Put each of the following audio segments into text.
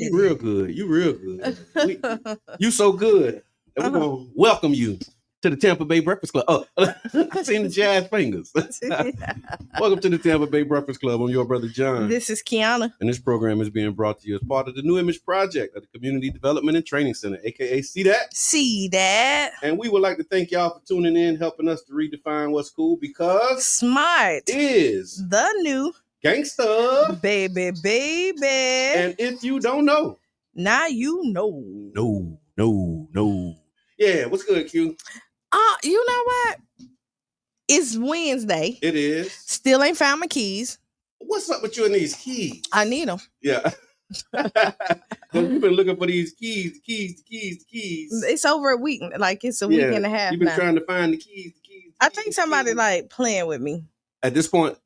You real good. You real good. You so good. And we're going to welcome you to the Tampa Bay Breakfast Club. Oh, I seen the jazz fingers. Welcome to the Tampa Bay Breakfast Club. I'm your brother, John. This is Kiana. And this program is being brought to you as part of the New Image Project of the Community Development and Training Center, a.k.a. See That? See That. And we would like to thank y'all for tuning in, helping us to redefine what's cool, because smart is the new gangsta. Baby. And if you don't know, now you know. No. Yeah, what's good, Q? You know what? It's Wednesday. It is. Still ain't found my keys. What's up with you and these keys? I need them. Yeah. You've been looking for these keys. It's over a week. Like, it's a week and a half. You've been now. trying to find the keys. I think somebody like playing with me. At this point,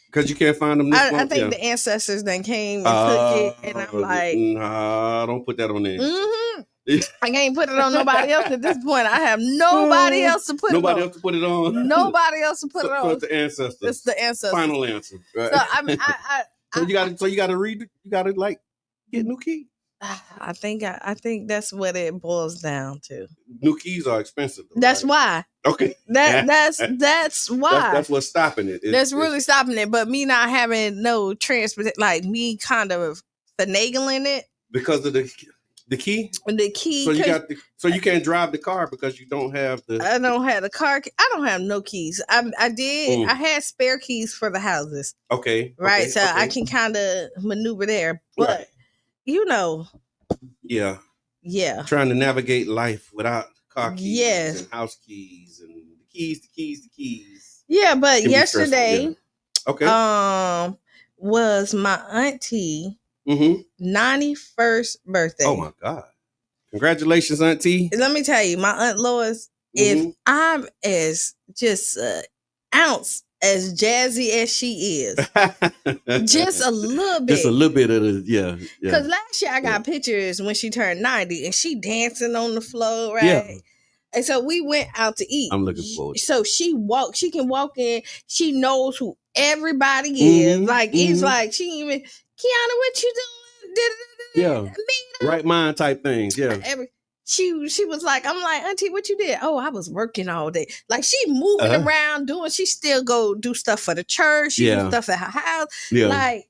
because you can't find them I think the ancestors then came and took it. And I'm like, nah, don't put that on there. Mm-hmm. I can't put it on nobody else at this point. I have nobody else to put it on. Nobody else to put it on. Nobody else to put it on. So it's the ancestors. It's the ancestors. Final answer. Right? So you gotta read. You gotta like get new keys. I think that's what it boils down to. New keys are expensive, though, that's right? why. Okay. That's why. That's what's stopping it. That's really stopping it. But me not having no transport, like me kind of finagling it because of the key. The key. So you can't drive the car because you don't have the. I don't have the car. I don't have no keys. I did. I had spare keys for the houses. Okay. Right. So I can kind of maneuver there, but. Right. You know. Yeah. Yeah. Trying to navigate life without car keys and house keys and the keys. Yeah, but yesterday, okay, was my auntie 91st birthday. Oh my God. Congratulations, auntie. Let me tell you, my Aunt Lois, if I'm as just an ounce as jazzy as she is, just a little bit. Just a little bit of the, Because last year I got pictures when she turned 90 and she dancing on the floor, right? Yeah. And so we went out to eat. I'm looking forward. So she can walk in. She knows who everybody is. Like, it's like, she even, Kiana, what you doing? Right mind type things, She was like, I'm like, auntie, what you did? Oh, I was working all day. Like, she moving around she still go do stuff for the church. She do stuff at her house. Yeah. Like,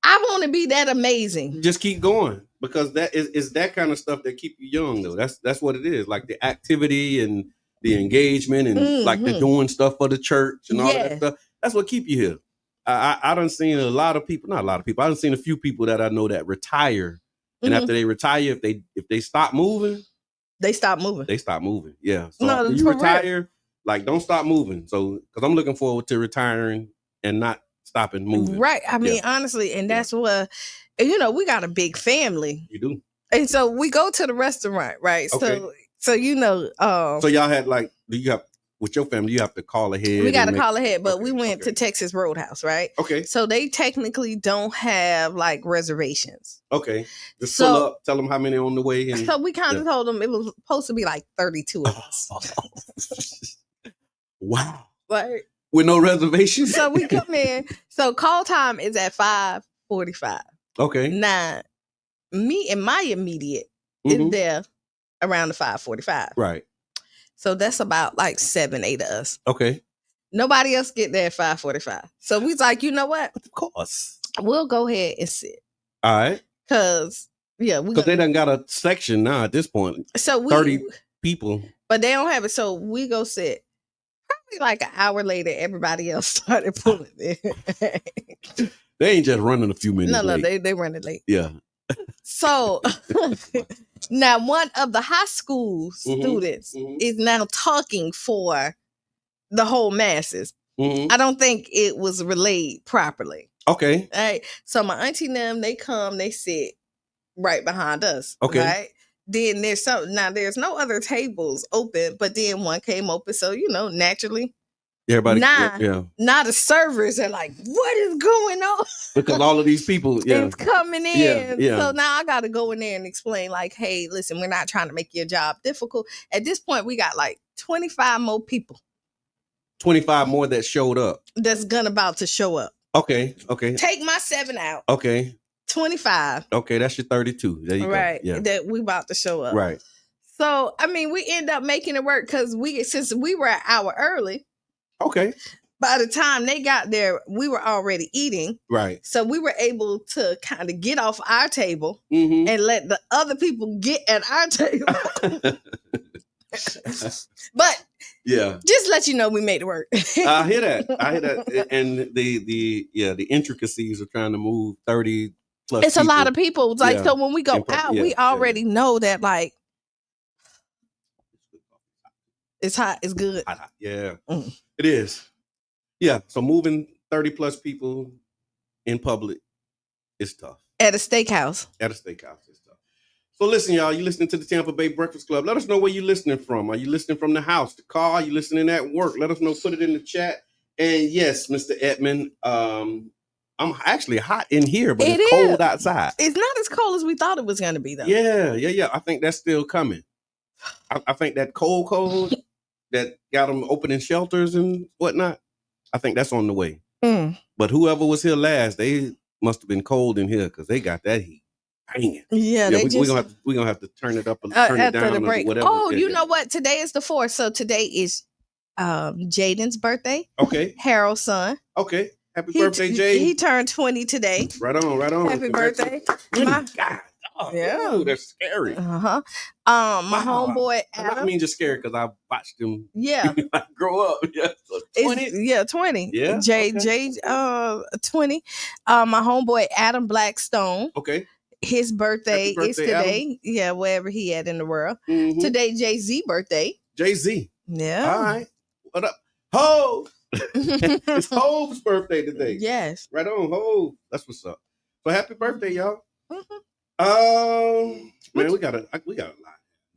I want to be that amazing. Just keep going, because that is that kind of stuff that keep you young, though. That's what it is. Like the activity and the engagement and like the doing stuff for the church and all that stuff. That's what keep you here. I done seen not a lot of people. I done seen a few people that I know that retire. And after they retire, if they stop moving, they stop moving. Yeah. So no, you retire, like, don't stop moving. So, because I'm looking forward to retiring and not stopping moving. Right. I mean, honestly, and that's what, we got a big family. You do. And so we go to the restaurant, right? Okay. So so y'all had with your family, you have to call ahead. We got to call ahead, but we went to Texas Roadhouse, right? Okay. So they technically don't have like reservations. Okay. Just pull up, tell them how many on the way. And, so we kind of told them it was supposed to be like 32 of us. Wow. Like, with no reservations? So we come in. So call time is at 5:45. Okay. Now, me and my immediate is there around the 5:45. Right. So that's about like 7-8 of us. Okay. Nobody else get there at 5:45. So we was like, you know what? Of course. We'll go ahead and sit. All right. Because they done got a section now at this point. So 30 people. But they don't have it. So we go sit. Probably like an hour later, everybody else started pulling in. They ain't just running a few minutes late. No, they running late. Yeah. So now one of the high school students is now talking for the whole masses. I don't think it was relayed properly. Okay. All right. So my auntie and them, they come, they sit right behind us. Okay. Right. Then there's no other tables open, but then one came open. So, naturally. Everybody, now the servers are like, what is going on? Because all of these people, it's coming in. Yeah. So now I got to go in there and explain, like, hey, listen, we're not trying to make your job difficult. At this point, we got like 25 more people. 25 more that showed up. That's about to show up. Okay. Take my 7 out. Okay. 25. Okay, that's your 32. There you go. Right. Yeah. That we about to show up. Right. So, I mean, we end up making it work because since we were an hour early. Okay. By the time they got there, we were already eating. Right. So we were able to kind of get off our table and let the other people get at our table. But yeah, just let you know we made it work. I hear that. And the intricacies of trying to move 30 plus. It's people. A lot of people. Like, so when we go out, we already know that, like, it's hot, it's good. Hot. Yeah. It is. Yeah. So moving 30 plus people in public is tough. At a steakhouse. Is tough. So listen, y'all, you listening to the Tampa Bay Breakfast Club. Let us know where you're listening from. Are you listening from the house, the car? Are you listening at work? Let us know. Put it in the chat. And yes, Mr. Edmond, I'm actually hot in here, but it's cold outside. It's not as cold as we thought it was going to be, though. Yeah. I think that's still coming. I think that cold that got them opening shelters and whatnot, I think that's on the way. But whoever was here last, they must have been cold in here because they got that heat. Banging. Yeah, we're gonna have to turn it up and turn it down the break. Whatever. Oh, you know what? Today is the 4th, so today is Jaden's birthday. Okay. Harold's son. Okay. Happy birthday, Jaden. He turned 20 today. Right on. Happy birthday. God. Oh, yeah. Ooh, that's scary. My homeboy Adam. I mean, just scary because I watched him. Yeah. Grow up. Yeah. So 20. 20. Yeah. J 20. My homeboy Adam Blackstone. Okay. His birthday is today. Adam. Yeah, wherever he at in the world. Today, Jay-Z birthday. Jay-Z. Yeah. All right. What up? Ho! It's Hove's birthday today. Yes. Right on, Hove. That's what's up. So happy birthday, y'all. Man, we got a lot.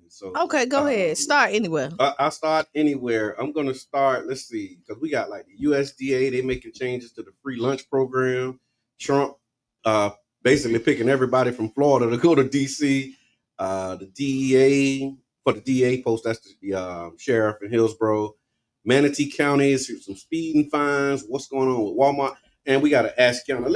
So okay, go ahead. Start anywhere. I'll start anywhere. I'm gonna start. Let's see, because we got like the USDA. They making changes to the free lunch program. Trump, basically picking everybody from Florida to go to DC. The DEA for the DA post. That's the sheriff in Hillsborough. Manatee County is some speeding fines. What's going on with Walmart? And we got to ask Kiana.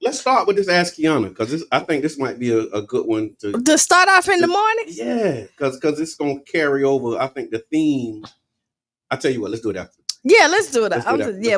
Let's start with this Ask Kiana because I think this might be a good one to start off in the morning. Yeah, because it's gonna carry over. I think the theme. I tell you what, let's do it after. Yeah, let's do it.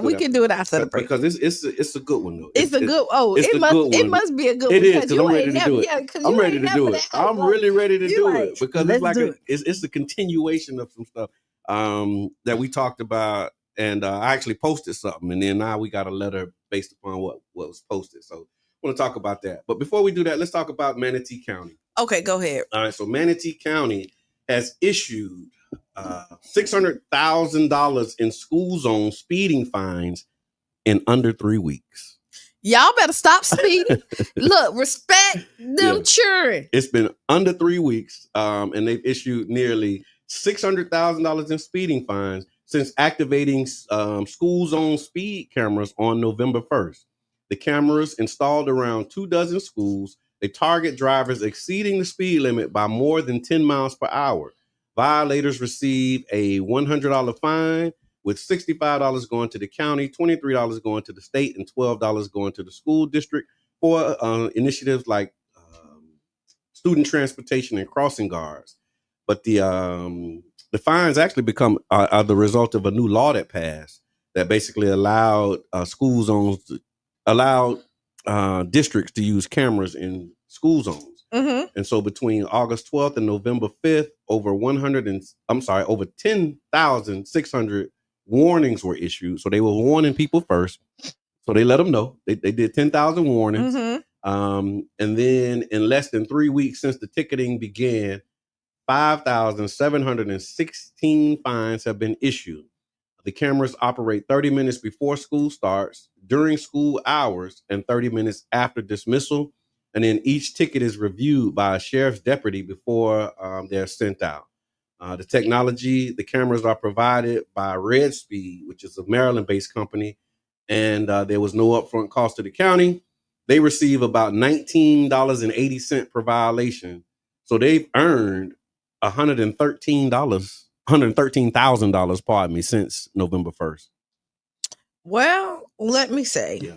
We can do it after the break because it's a good one though. It's a good. Oh, it must be a good one. It is because I'm ready to do it. I'm ready to do it. I'm really ready to do it because it's like it's a continuation of some stuff that we talked about, and I actually posted something, and then now we got a letter based upon what was posted. So I want to talk about that. But before we do that, let's talk about Manatee County. Okay, go ahead. All right, so Manatee County has issued $600,000 in school zone speeding fines in under 3 weeks. Y'all better stop speeding. Look, respect them children. It's been under 3 weeks, and they've issued nearly $600,000 in speeding fines since activating school zone speed cameras on November 1st. The cameras installed around 24 schools. They target drivers exceeding the speed limit by more than 10 miles per hour. Violators receive a $100 fine, with $65 going to the county, $23 going to the state, and $12 going to the school district for initiatives like student transportation and crossing guards. But the fines actually are the result of a new law that passed that basically allowed school zones districts to use cameras in school zones. And so between August 12th and November 5th, over 10,600 warnings were issued. So they were warning people first. So they let them know. They did 10,000 warnings. And then in less than 3 weeks since the ticketing began, 5,716 fines have been issued. The cameras operate 30 minutes before school starts, during school hours, and 30 minutes after dismissal. And then each ticket is reviewed by a sheriff's deputy before they're sent out. The cameras are provided by Red Speed, which is a Maryland-based company, and there was no upfront cost to the county. They receive about $19.80 per violation. So they've earned $113,000, pardon me, since November 1st. Well, let me say. Yeah.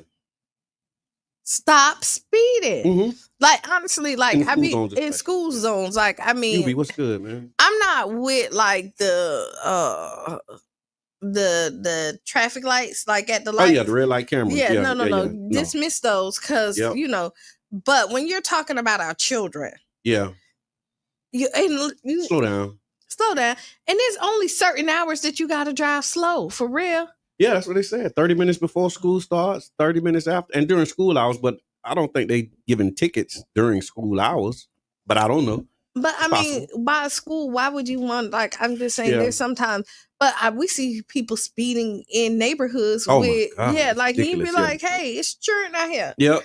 stop speeding. Mm-hmm. Like honestly, like I mean, in school zones, like I mean, UB, what's good, man? I'm not with like the traffic lights, like at the lights. Oh yeah, the red light cameras. Yeah, no. Dismiss those because you know. But when you're talking about our children, you slow down. Slow down, and there's only certain hours that you got to drive slow for real. Yeah, that's what they said. 30 minutes before school starts, 30 minutes after, and during school hours. But I don't think they giving tickets during school hours. But I don't know. But I mean, by school, why would you want? Like, I'm just saying, there's sometimes. But we see people speeding in neighborhoods with, like you be like, hey, it's children out here. Yep.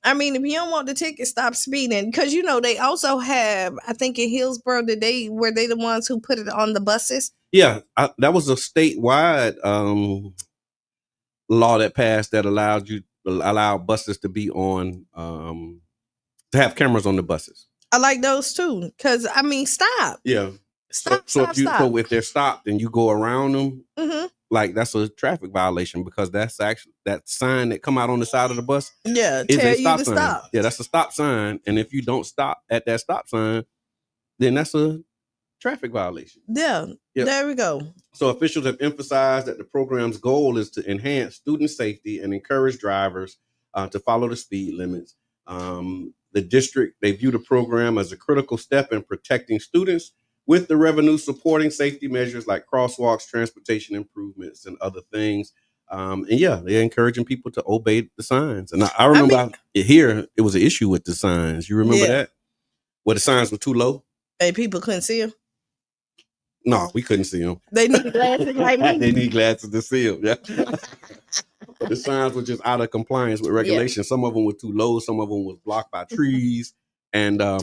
I mean, if you don't want the ticket, stop speeding. Because, you know, they also have, I think in Hillsborough, were they the ones who put it on the buses? Yeah, that was a statewide law that passed that allowed buses to be on, to have cameras on the buses. I like those too. Because, I mean, stop. Yeah. So if they're stopped and you go around them, like that's a traffic violation because that's actually that sign that come out on the side of the bus. Yeah, tell you to stop. Yeah, that's a stop sign. And if you don't stop at that stop sign, then that's a traffic violation. Yeah, there we go. So officials have emphasized that the program's goal is to enhance student safety and encourage drivers to follow the speed limits. The district, they view the program as a critical step in protecting students, with the revenue supporting safety measures like crosswalks, transportation improvements, and other things. And yeah, they're encouraging people to obey the signs. And I remember here, it was an issue with the signs. You remember that? Where the signs were too low? And people couldn't see them? No, we couldn't see them. They need glasses like me. They need glasses to see them, yeah. But the signs were just out of compliance with regulations. Yeah. Some of them were too low. Some of them was blocked by trees. And a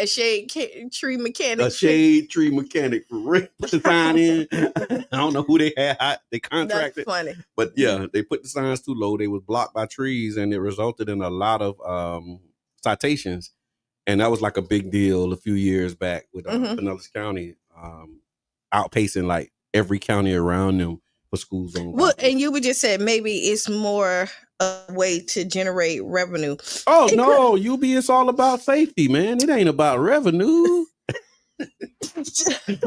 shade tree mechanic. A shade tree mechanic for real. Put the sign in. I don't know who they had. They contracted. That's funny. But yeah, they put the signs too low. They was blocked by trees, and it resulted in a lot of citations. And that was like a big deal a few years back with Pinellas County outpacing like every county around them for school zone. Well, and you would just say maybe it's more a way to generate revenue. Oh, no, UB, it's all about safety, man. It ain't about revenue.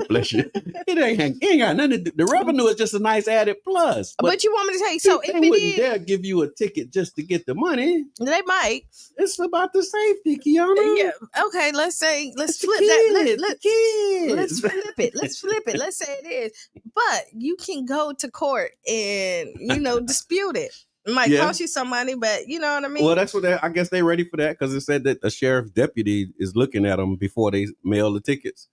Bless you. It ain't got nothing to do. The revenue is just a nice added plus. But you want me to tell you, so if they wouldn't dare give you a ticket just to get the money. They might. It's about the safety, Kiana. Yeah. Okay, let's flip that. Let's flip it. Let's say it is. But you can go to court and, dispute it. It might cost you some money, but you know what I mean? Well, that's what I guess they're ready for that because it said that a sheriff's deputy is looking at them before they mail the tickets.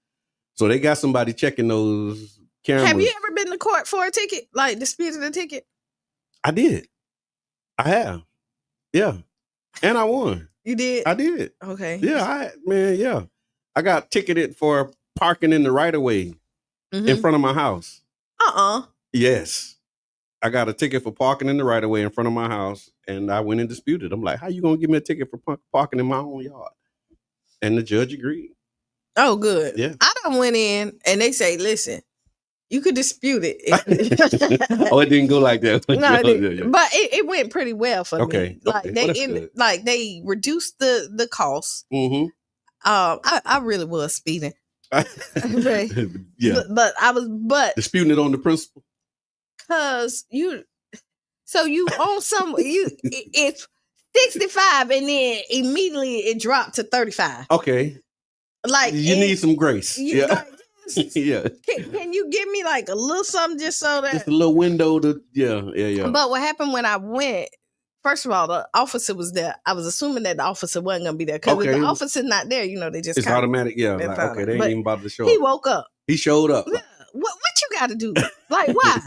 So they got somebody checking those cameras. Have you ever been to court for a ticket? Like disputed a ticket? I did. I have. Yeah. And I won. You did? I did. Okay. Yeah, I got ticketed for parking in the right of way in front of my house. Yes. I got a ticket for parking in the right of way in front of my house, and I went and disputed. I'm like, how you going to give me a ticket for parking in my own yard? And the judge agreed. Oh, good. Yeah. I done went in, and they say, listen, you could dispute it. Oh, it didn't go like that. No, but it went pretty well for me. Like they reduced the cost. Mm-hmm. I really was speeding. Yeah. But disputing it on the principle. Because you own it's 65 and then immediately it dropped to 35. Okay. Like you need some grace. Yeah. Yeah. Can you give me like a little something just so that just a little window to yeah. But what happened when I went, first of all, the officer was there. I was assuming that the officer wasn't gonna be there. Because if the officer's not there, they just it's automatic, yeah. Like, okay, they ain't even bothered to show up. He woke up. He showed up. Yeah. What you got to do? Like, why?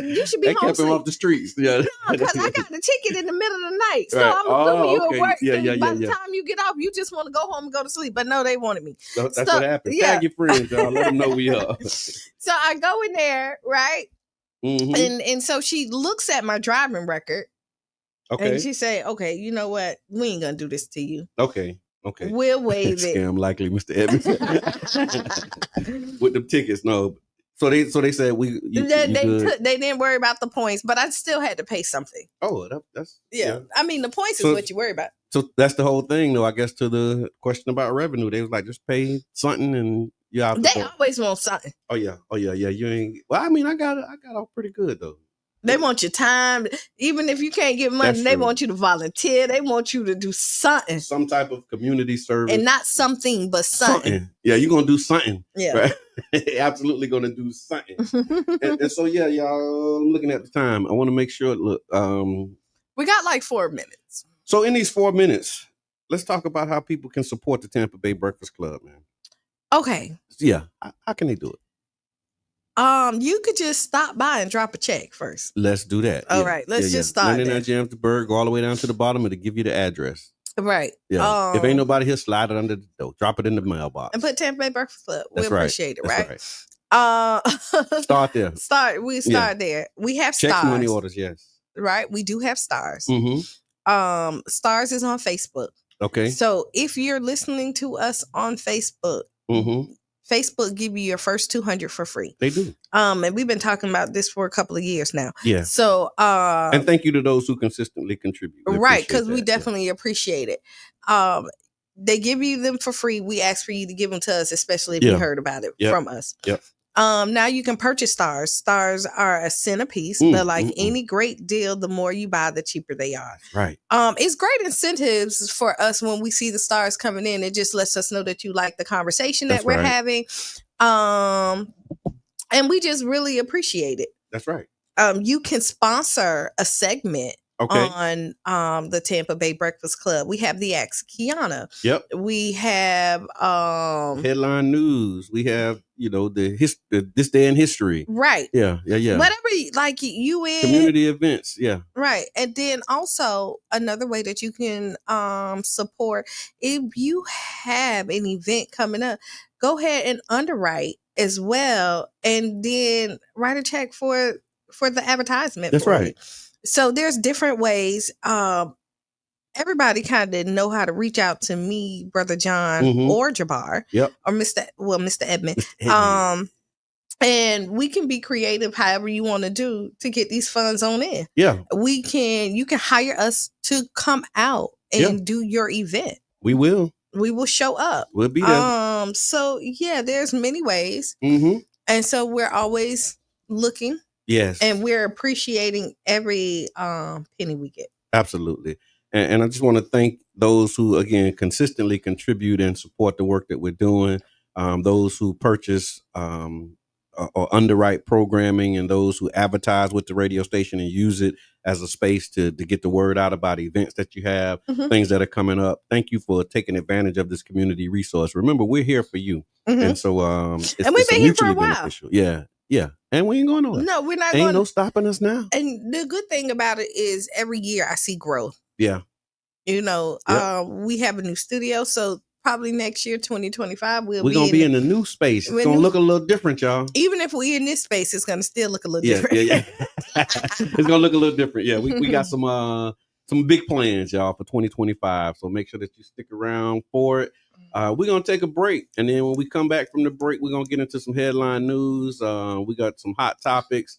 You should be home. They kept him off the streets. Yeah, because I got the ticket in the middle of the night. So I'm assuming you at work. Yeah. By the time you get off, you just want to go home and go to sleep. But no, they wanted me. That's what happened. Yeah. Tag your friends, y'all. Let them know we are. So I go in there, right? Mm-hmm. And so she looks at my driving record. Okay. And she say, okay, you know what? We ain't going to do this to you. Okay. We'll waive it. Scam likely, Mr. Evans. With them tickets, no. So they said they didn't worry about the points, but I still had to pay something. Oh, that's yeah. I mean, the points is what you worry about. So that's the whole thing, though. I guess to the question about revenue, they was like, just pay something and you out. They always want something. Oh yeah. You ain't. Well, I mean, I got off pretty good though. They want your time. Even if you can't get money, they want you to volunteer. They want you to do something. Some type of community service. And not something, but something. Yeah, you're going to do something. Yeah. Right? Absolutely going to do something. and so, yeah, y'all, I'm looking at the time. I want to make sure, look. We got like 4 minutes. So in these 4 minutes, let's talk about how people can support the Tampa Bay Breakfast Club, man. Okay. Yeah. How can they do it? You could just stop by and drop a check first. Let's do that. All right. Let's just start 99 Jamesburg, go all the way down to the bottom, and to give you the address. Right. Yeah. If ain't nobody here, slide it under the door. Drop it in the mailbox. And put Tampa Bay Breakfast Club. That's we appreciate it, right? That's right. Start there. We start there. We have Checks, stars. money orders, yes. Right. We do have stars. Mm-hmm. Stars is on Facebook. Okay. So if you're listening to us on Facebook, Facebook give you your first 200 for free. They do. And we've been talking about this for a couple of years now. Yeah. So and thank you to those who consistently contribute. Right, because we definitely appreciate it. They give you them for free. We ask for you to give them to us, especially if you heard about it from us. Yep. Now you can purchase stars. Stars are a cent a piece, but like any great deal, the more you buy, the cheaper they are. Right. It's great incentives for us when we see the stars coming in. It just lets us know that you like the conversation that we're having. And we just really appreciate it. That's right. You can sponsor a segment on the Tampa Bay Breakfast Club. We have the Ask Kiana. Yep. We have headline news. We have, this day in history. Right. Yeah. Whatever like you in community events. Yeah. Right. And then also another way that you can support, if you have an event coming up, go ahead and underwrite as well, and then write a check for the advertisement. That's right. So there's different ways. Everybody kind of know how to reach out to me, Brother John, or Jabbar, or Mr. Edmund. And we can be creative however you want to do to get these funds on in. Yeah. You can hire us to come out and do your event. We will show up. We'll be there. So yeah, there's many ways. And so we're always looking. Yes. And we're appreciating every penny we get. Absolutely. And I just want to thank those who, again, consistently contribute and support the work that we're doing. Those who purchase or underwrite programming, and those who advertise with the radio station and use it as a space to get the word out about events that you have, things that are coming up. Thank you for taking advantage of this community resource. Remember, we're here for you. And so and we've been here for a while. Beneficial. Yeah. And we ain't going nowhere. No, we're not. Ain't no stopping us now. And the good thing about it is every year I see growth. Yeah. We have a new studio, so probably next year, 2025, we're gonna be in a new space. It's gonna look a little different, y'all. Even if we're in this space, it's gonna still look a little different. Yeah. It's gonna look a little different. Yeah, we got some big plans, y'all, for 2025. So make sure that you stick around for it. We're gonna take a break, and then when we come back from the break, we're gonna get into some headline news. We got some hot topics.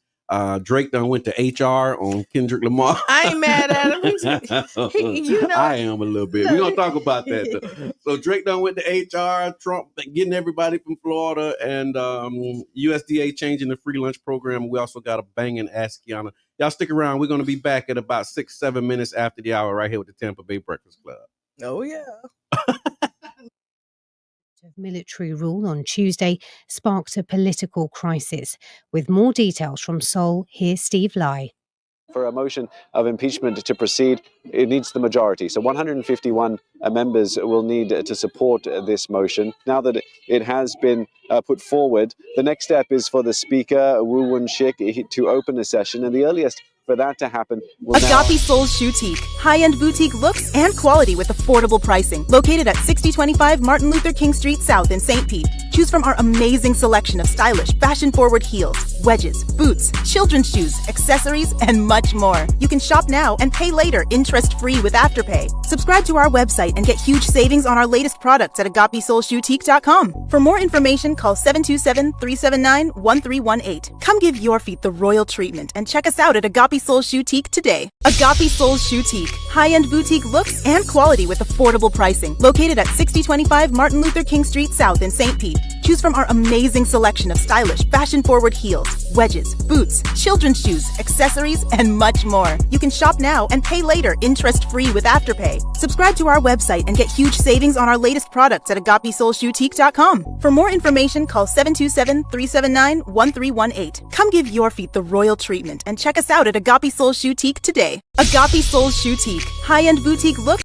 Drake done went to HR on Kendrick Lamar. I ain't mad at him. I am a little bit. We're gonna talk about that though. So Drake done went to HR, Trump getting everybody from Florida, and USDA changing the free lunch program. We also got a banging Ask Kiana. Y'all stick around. We're gonna be back at about 6-7 minutes after the hour right here with the Tampa Bay Breakfast Club. Oh yeah. Military rule on Tuesday sparked a political crisis. With more details from Seoul, here's Steve Lai. For a motion of impeachment to proceed, it needs the majority. So 151 members will need to support this motion. Now that it has been put forward, the next step is for the Speaker, Woo Won-shik, to open the session. And the earliest for that to happen. Agape Souls Boutique. High-end boutique looks and quality with affordable pricing. Located at 6025 Martin Luther King Street South in St. Pete. Choose from our amazing selection of stylish, fashion-forward heels, wedges, boots, children's shoes, accessories, and much more. You can shop now and pay later, interest-free with Afterpay. Subscribe to our website and get huge savings on our latest products at AgapeSoulsBoutique.com. For more information, call 727-379-1318. Come give your feet the royal treatment and check us out at Agape Souls Boutique today. Agape Souls Boutique. High-end boutique looks and quality with affordable pricing. Located at 6025 Martin Luther King Street South in St. Pete. Choose from our amazing selection of stylish, fashion-forward heels, wedges, boots, children's shoes, accessories, and much more. You can shop now and pay later, interest-free with Afterpay. Subscribe to our website and get huge savings on our latest products at AgapeSoulsBoutique.com. For more information, call 727-379-1318. Come give your feet the royal treatment and check us out at Agape Souls Boutique today. Agape Souls Boutique. High-end boutique look.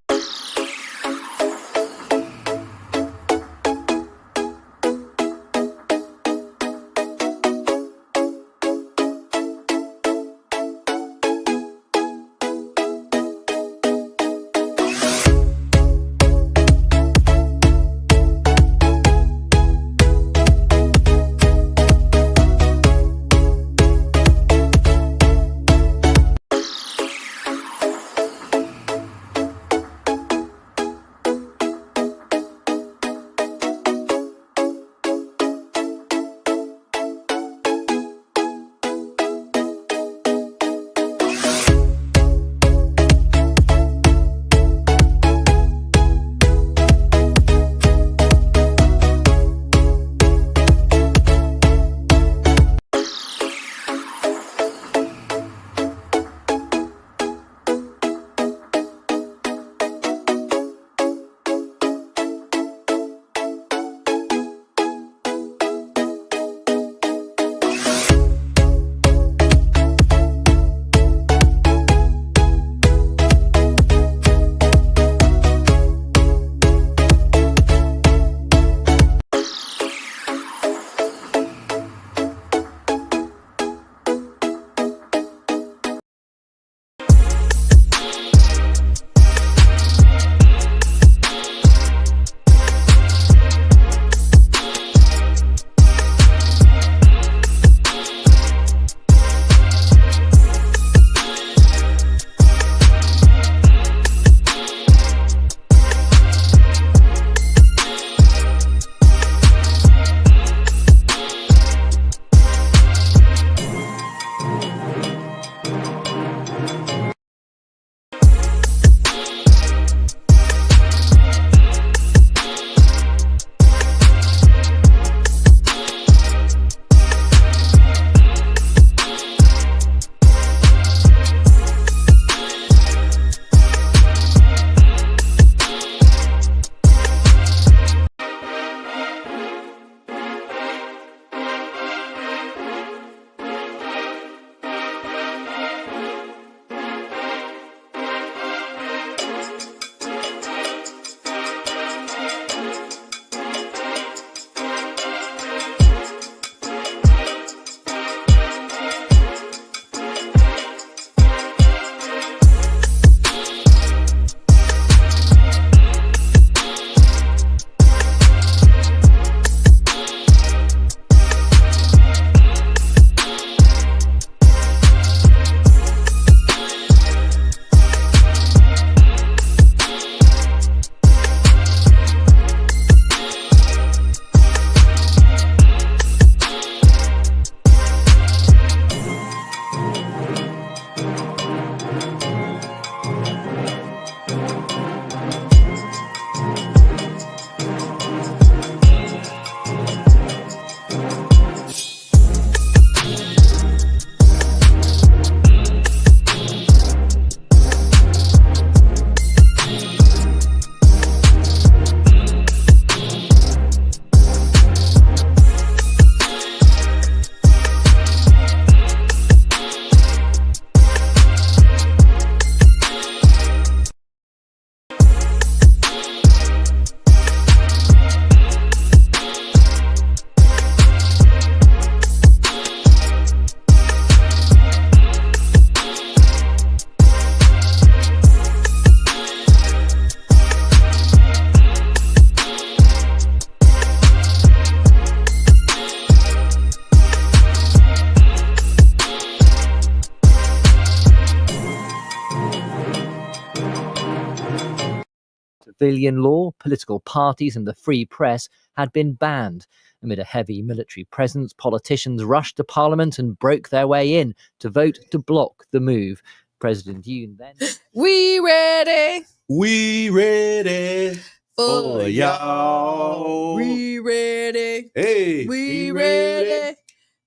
civilian law, political parties and the free press had been banned. Amid a heavy military presence, politicians rushed to Parliament and broke their way in to vote to block the move. President Yoon then... We ready. We ready for y'all. We ready. Hey, We ready.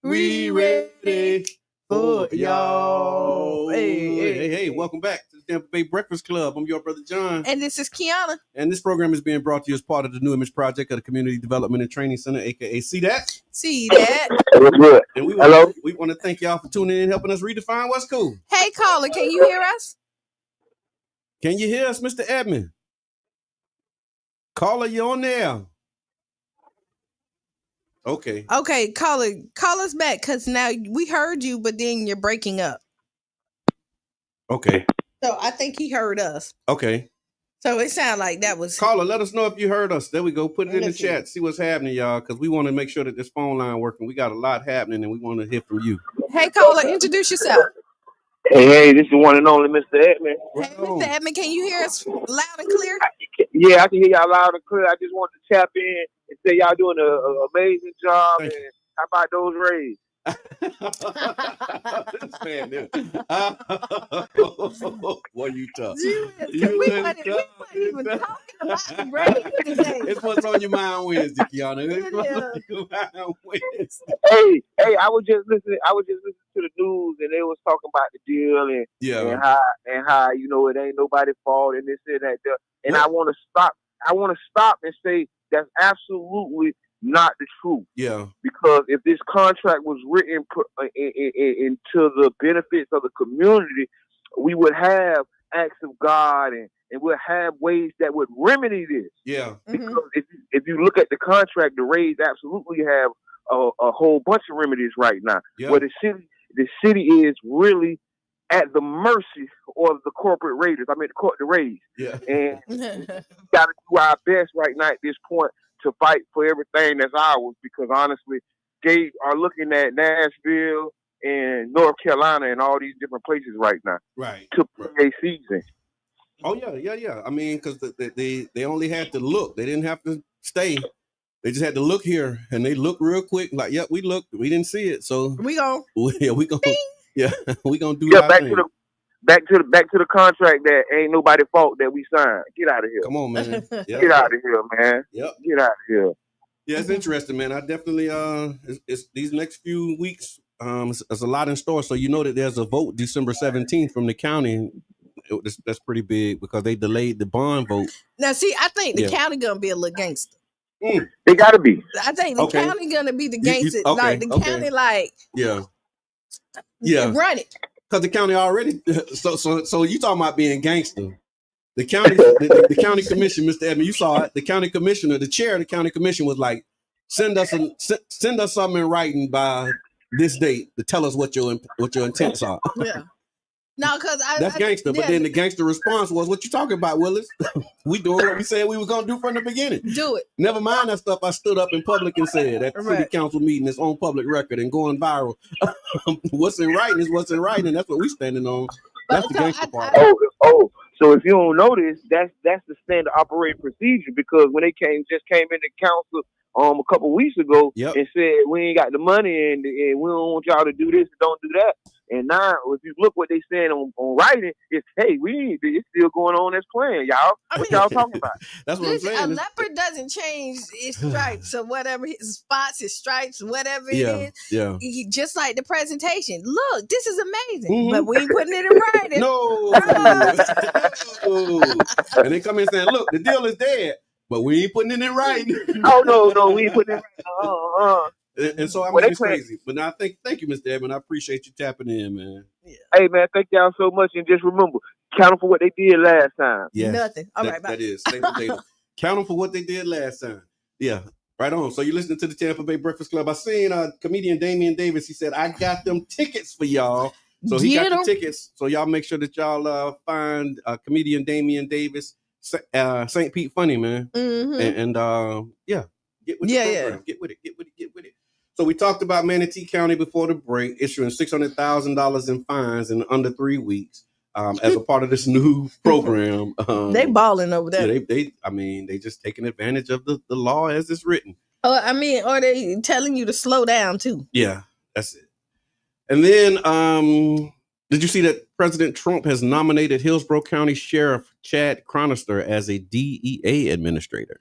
We ready for y'all. Hey, welcome back to the Tampa Bay Breakfast Club. I'm your brother John. And this is Kiana. And this program is being brought to you as part of the New Image Project of the Community Development and Training Center, aka See That. See That. Good. And we want to thank y'all for tuning in and helping us redefine what's cool. Hey, caller, can you hear us? Can you hear us, Mr. Edmond? Caller, you on there? Okay, call us back, because now we heard you, but then you're breaking up. Okay. So I think he heard us. Okay. So it sounded like that was... Caller, let us know if you heard us. There we go. Put it in the chat. See what's happening, y'all, because we want to make sure that this phone line working. We got a lot happening, and we want to hear from you. Hey, caller, introduce yourself. Hey, this is the one and only Mr. Edmond. Hey, Mr. Edmond, can you hear us loud and clear? Yeah, I can hear y'all loud and clear. I just want to tap in and say y'all doing an amazing job. And how about those Rays? This man, what you tough? We weren't even talking about the Rays today. It's what's on your mind Wednesday, Kiana. It's what's on your mind Wednesday. Hey, I was just listening to the news, and they was talking about the deal and how you know it ain't nobody's fault and this and that. And what? I want to stop and say that's absolutely not the truth. Yeah. Because if this contract was written into the benefits of the community, we would have acts of God and we'll have ways that would remedy this. Yeah. Because if you look at the contract, the Rays absolutely have a whole bunch of remedies right now. Yeah. Where the city is really at the mercy of the corporate raiders. The Rays. Yeah. And we got to do our best right now at this point to fight for everything that's ours, because honestly, they are looking at Nashville and North Carolina and all these different places right now, to play a season. Oh yeah. I mean, because they only had to look; they didn't have to stay. They just had to look here, and they looked real quick. Like, yep, we looked, we didn't see it, so we gonna do that thing. Back to the contract that ain't nobody's fault that we signed. Get out of here. Come on, man. Yep. Get out of here, man. Yep. Get out of here. Yeah, it's interesting, man. I definitely it's these next few weeks, there's a lot in store. So you know that there's a vote December 17th from the county. That's pretty big because they delayed the bond vote. Now, see, I think the county gonna be a little gangster. They gotta be. I think the county gonna be the gangster. County, run it. Because the county already, so you talking about being gangster. The county, the county commission, Mr. Edmond, you saw it. The county commissioner, the chair of the county commission was like, send us something in writing by this date to tell us what your intents are. Yeah. No, because that's gangster. But then the gangster response was, "What you talking about, Willis? We doing what we said we were gonna do from the beginning. Do it. Never mind that stuff I stood up in public and said at the city council meeting. It's on public record and going viral. What's in writing is what's in writing. That's what we standing on. That's the gangster part. So if you don't notice, that's the standard operating procedure, because when they came into council a couple weeks ago and said we ain't got the money and we don't want y'all to do this and don't do that. And now, if you look what they saying on writing, it's, hey, it's still going on as planned, y'all. What y'all talking about? That's what I'm saying. A leopard doesn't change its stripes or whatever, his spots, his stripes, whatever it is. Yeah. Just like the presentation. Look, this is amazing, but we ain't putting it in writing. No. And they come in saying, look, the deal is dead, but we ain't putting it in writing. No, we ain't putting it in writing. And so I mean, it's crazy. But now thank you, Mr. Edmond. I appreciate you tapping in, man. Yeah. Hey, man, thank y'all so much. And just remember, count them for what they did last time. Yes. Nothing. All right, bye. That is. Count them for what they did last time. Yeah. Right on. So you're listening to the Tampa Bay Breakfast Club. I seen comedian Damian Davis. He said, I got them tickets for y'all. So he got the tickets. So y'all make sure that y'all find comedian Damian Davis, St. Pete Funny, man. Mm-hmm. And get with the program. Get with it. So we talked about Manatee County before the break, issuing $600,000 in fines in under 3 weeks. as a part of this new program. They balling over there. Yeah, they just taking advantage of the law as it's written. Or they telling you to slow down too. Yeah, that's it. And then, did you see that President Trump has nominated Hillsborough County Sheriff Chad Chronister as a DEA administrator?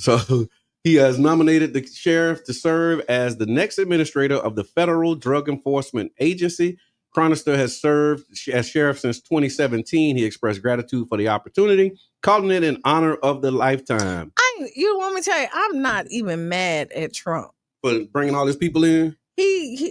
So he has nominated the sheriff to serve as the next administrator of the Federal Drug Enforcement Agency. Chronister has served as sheriff since 2017. He expressed gratitude for the opportunity, calling it an honor of the lifetime. You want me to tell you, I'm not even mad at Trump. For bringing all these people in?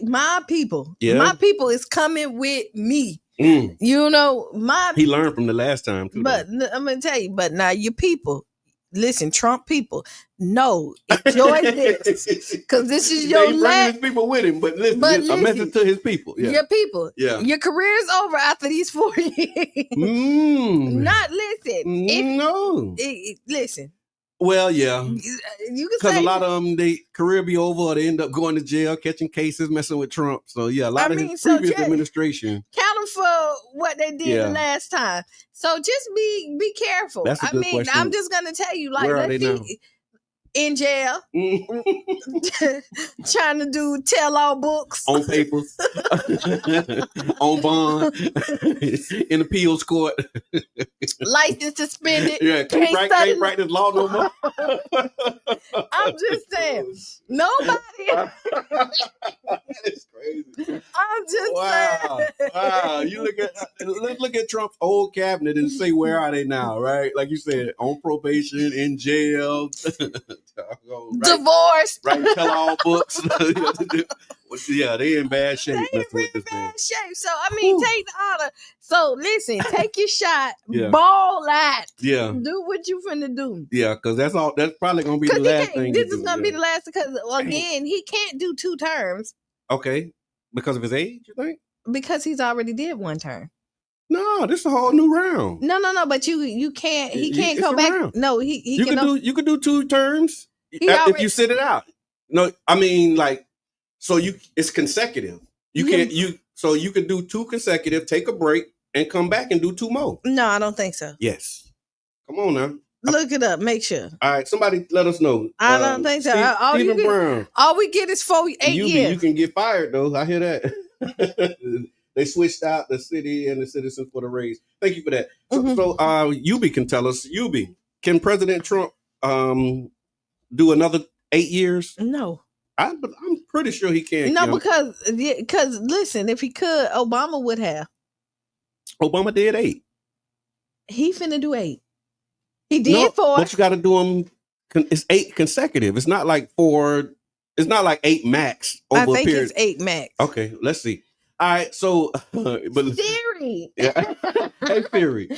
My people. Yeah. My people is coming with me. You know, he learned from the last time too. But I'm going to tell you, but now your people, listen, Trump people, no, enjoy this, because this is your last. His people with him, but listen, a message to his people. Yeah. Your people. Yeah. Your career's over after these 4 years. Not listen. Listen. Well, yeah, you because a lot of them, they career be over, or they end up going to jail, catching cases, messing with Trump. So yeah, a lot of his previous administration. Count them for what they did the last time. So just be careful. That's a good question. I'm just gonna tell you, like, where are they now? In jail, trying to do tell-all books on papers, on bond, in appeals court, license suspended. Yeah, can't practice law no more. I'm just saying, nobody. That's crazy. I'm just saying. Wow, let's look at Trump's old cabinet and say, where are they now? Right, like you said, on probation, in jail. Divorced, right? Tell all books. Yeah, they in bad shape. They in really bad shape. So take the honor. So listen, take your shot. Yeah. Ball out. Yeah. Do what you finna do. Yeah, because that's probably gonna be the last thing. This is gonna be the last, because again, he can't do 2 terms. Okay, because of his age, you think? Because he's already did 1 term. No, this is a whole new round. No, but you can't. He can't go back. Round. No, you can do 2 terms if you sit it out. No, so it's consecutive. You can't so you can do 2 consecutive, take a break, and come back and do 2 more. No, I don't think so. Yes. Come on now. Look it up. Make sure. All right, somebody let us know. I don't think so. Stephen Brown. All we get is 8 years. You can get fired though. I hear that. They switched out the city and the citizens for the race. Thank you for that. So, Yubi can tell us. Yubi, can President Trump do another 8 years? No. I'm pretty sure he can. No, because listen, if he could, Obama would have. Obama did 8. He finna do 8. He did 4. But you got to do them. It's 8 consecutive. It's not like 4. It's not like 8 max over a period. I think it's 8 max. Okay, let's see. All right, so but Siri. Yeah. Hey Siri.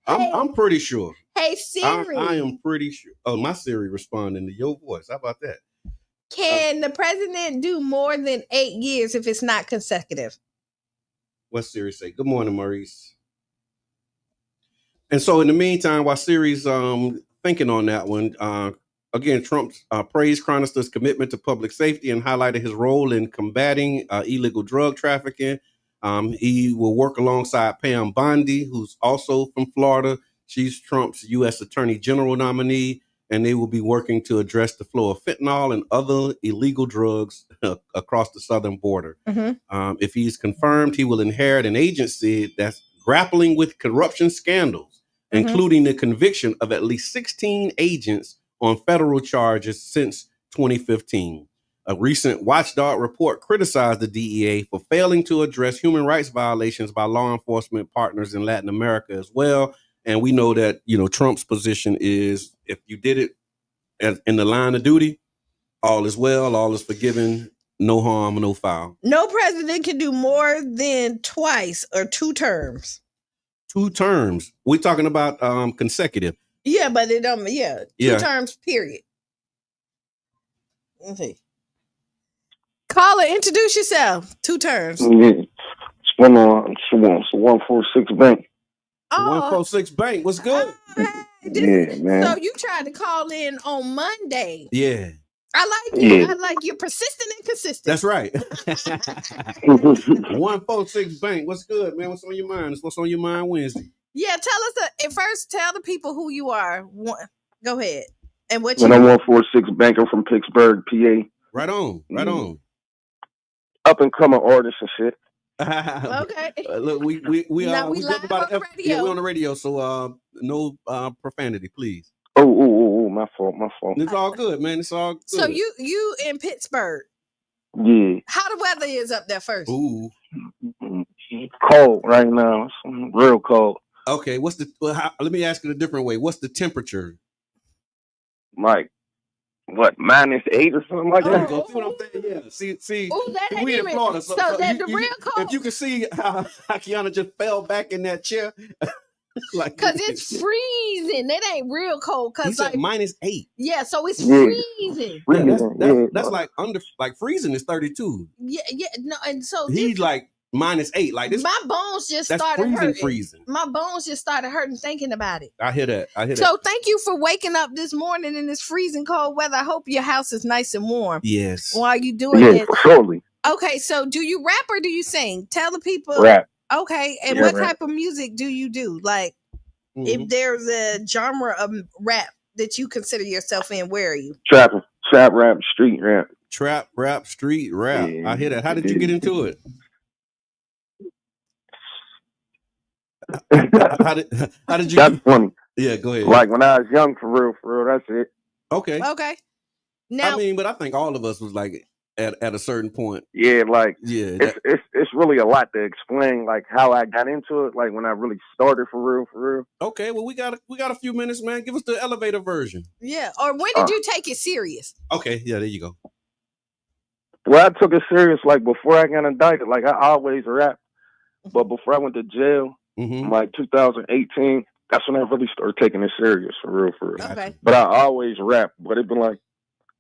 I'm pretty sure. Hey Siri. I am pretty sure. Oh, my Siri responding to your voice. How about that? Can the president do more than 8 years if it's not consecutive? What's Siri say? Good morning, Maurice. And so in the meantime, while Siri's thinking on that one, again, Trump praised Chronister's commitment to public safety and highlighted his role in combating illegal drug trafficking. He will work alongside Pam Bondi, who's also from Florida. She's Trump's U.S. Attorney General nominee, and they will be working to address the flow of fentanyl and other illegal drugs across the southern border. Mm-hmm. If he's confirmed, he will inherit an agency that's grappling with corruption scandals, including the conviction of at least 16 agents on federal charges since 2015. A recent Watchdog report criticized the DEA for failing to address human rights violations by law enforcement partners in Latin America as well. And we know that, Trump's position is if you did it in the line of duty, all is well, all is forgiven, no harm, no foul. No president can do more than twice or 2 terms. 2 terms. We're talking about consecutive. Yeah, but it 2 terms, period. Let's see. Caller, introduce yourself. 2 terms. Yeah. It's 146 Bank. 146 Bank. What's good? Yeah, man. So you tried to call in on Monday. Yeah. I like you. I like you're persistent and consistent. That's right. 146 Bank. What's good, man? What's on your mind? What's on your mind Wednesday? Yeah, tell us first. Tell the people who you are. Go ahead. And what you? I'm 146 Banker from Pittsburgh, PA. Right on. Right on. Up and coming artist and shit. Okay. Look, we live on the radio. Yeah, we're on the radio, so no profanity, please. Oh, my fault. It's all good, man. It's all good. So you in Pittsburgh? Yeah. How the weather is up there first? Ooh, cold right now. It's real cold. Okay, let me ask it a different way. What's the temperature? Like what, -8 or something like that? Go. See what I'm saying? Yeah. See. That we in Florida, so that's the real cold. If you can see how Kiana just fell back in that chair. Like, cause it's freezing. It ain't real cold. Cause like -8. Yeah, so it's freezing. That's like freezing is 32. Yeah, no, and so he's like -8. Like this, my bones just started hurting. Freezing. My bones just started hurting thinking about it. I hear that. So thank you for waking up this morning in this freezing cold weather. I hope your house is nice and warm. Yes. While you doing it. Surely. Okay, so do you rap or do you sing? Tell the people. Rap. Okay, and what type of music do you do? Like, if there's a genre of rap that you consider yourself in, where are you? Trap rap, street rap. Trap rap, street rap. Yeah, I hear that. How did you get into it? How did you? That's funny. Yeah, go ahead. Like when I was young, for real, that's it. Okay. Now, but I think all of us was like at a certain point. Yeah, it's really a lot to explain, like how I got into it, like when I really started for real. Okay, well we got a few minutes, man. Give us the elevator version. Yeah, or when did you take it serious? Okay, yeah, there you go. Well, I took it serious like before I got indicted. Like I always rapped, but before I went to jail, like 2018, that's when I really started taking it serious for real. Okay. But I always rap, but it been like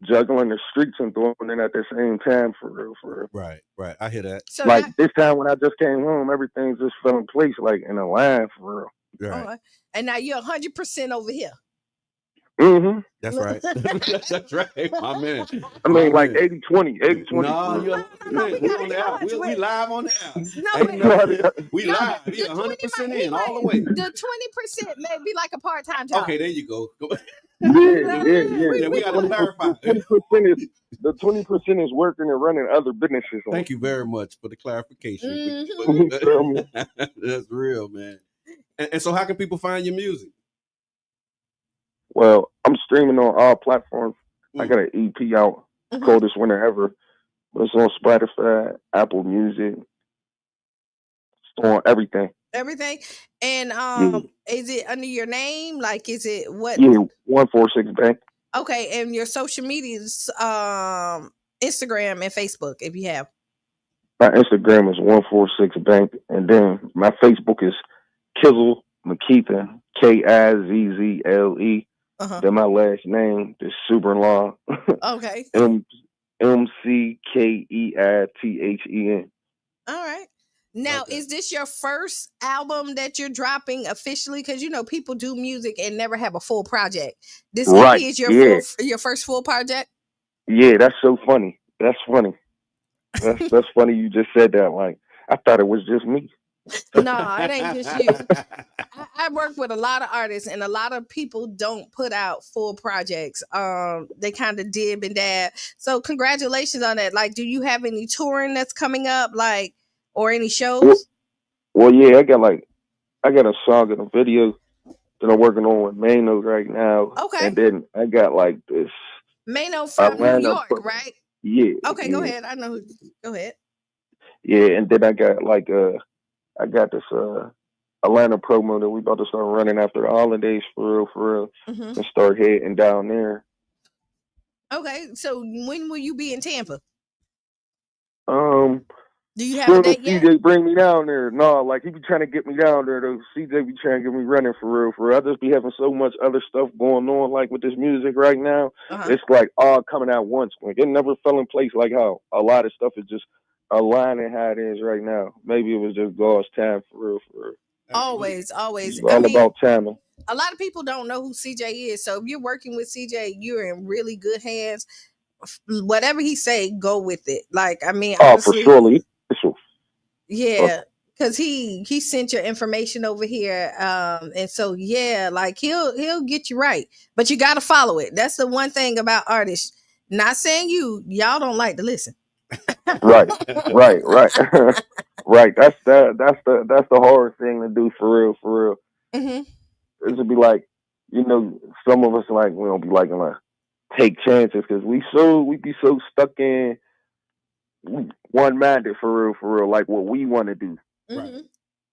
juggling the streets and doing it at the same time for real. Right. I hear that. So like this time when I just came home, everything just fell in place, like in a line for real. Right. And now you're 100% over here. That's right. That's right, my man. I mean, like 80-20. 80-20. No, we on the app. We live on the app. We live. We 100% in all the way. The 20% may be like a part-time job. Okay, there you go. Yeah. We got to clarify. The 20% is working and running other businesses. Thank you very much for the clarification. That's real, man. And so how can people find your music? Well, I'm streaming on all platforms. I got an EP out, Coldest Winter Ever. But it's on Spotify, Apple Music. It's on everything. Everything? And is it under your name? Like, is it what? Yeah, 146 Bank. Okay, and your social medias, Instagram and Facebook, if you have. My Instagram is 146 Bank, and then my Facebook is Kizzle Makitha, Kizzle. Then my last name is super long. Okay. MCKEITHEN. All right. Now, is this your first album that you're dropping officially? Because people do music and never have a full project. This EP is your first full project. Yeah, that's so funny. That's funny. That's funny. You just said that. Like I thought it was just me. No, it ain't just you. I work with a lot of artists, and a lot of people don't put out full projects. They kind of dib and dab. So congratulations on that. Like, do you have any touring that's coming up, like, or any shows? Well, yeah, I got a song and a video that I'm working on with Mano right now. Okay. And then I got like this. Mano from New York, right? Yeah. Okay, go ahead. I know. Go ahead. Yeah, and then I got this Atlanta promo that we about to start running after the holidays for real, and start heading down there. Okay, so when will you be in Tampa? Do you have a date yet? CJ bring me down there. No, like he be trying to get me down there though. CJ be trying to get me running for real. I just be having so much other stuff going on, like with this music right now. It's like all coming out once. Like it never fell in place like how a lot of stuff is just aligning how it is right now. Maybe it was just God's time for real. Always. It's all about timing. A lot of people don't know who CJ is. So if you're working with CJ, you're in really good hands. whatever he say, go with it. Like, I mean, Oh, honestly, for surely. yeah, because he sent your information over here, and so yeah, like he'll get you right, but you got to follow it. That's the one thing about artists. Not saying y'all don't like to listen. Right. Right. That's the hard thing to do, for real. Mm-hmm. It would be like, some of us, like, we don't be like to take chances because we be so stuck in one-minded, for real, like what we want to do. Mm-hmm.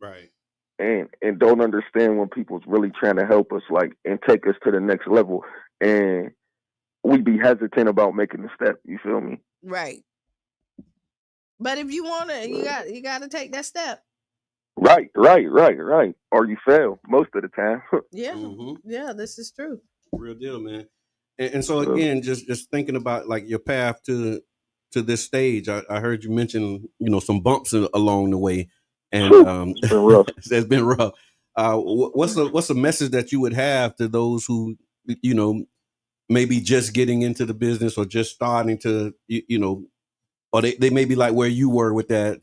Right. And don't understand when people's really trying to help us, like, and take us to the next level, and we be hesitant about making the step. You feel me? Right. But if you want to, you got to take that step. Right. Or you fail most of the time. Yeah. Mm-hmm. Yeah, this is true. Real deal, man. And so again, just thinking about like your path to this stage, I heard you mention, some bumps along the way, and it's been rough. It's been rough. What's a message that you would have to those who, maybe just getting into the business or just starting to, or they may be like where you were with that,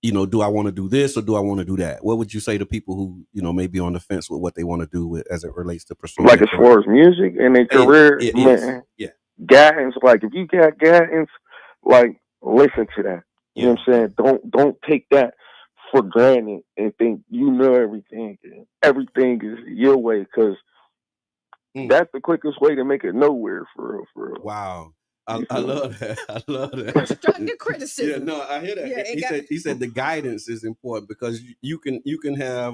do I want to do this or do I want to do that? What would you say to people who, may be on the fence with what they want to do with, as it relates to pursuing? Like, as far as music and their career, man, yeah. Guidance, like, if you got guidance, like, listen to that. You know what I'm saying? Don't take that for granted and think you know everything. Everything is your way, because that's the quickest way to make it nowhere, for real. Wow. I love that. I love that. Constructive criticism. Yeah, no, I hear that. Yeah, he said the guidance is important, because you can have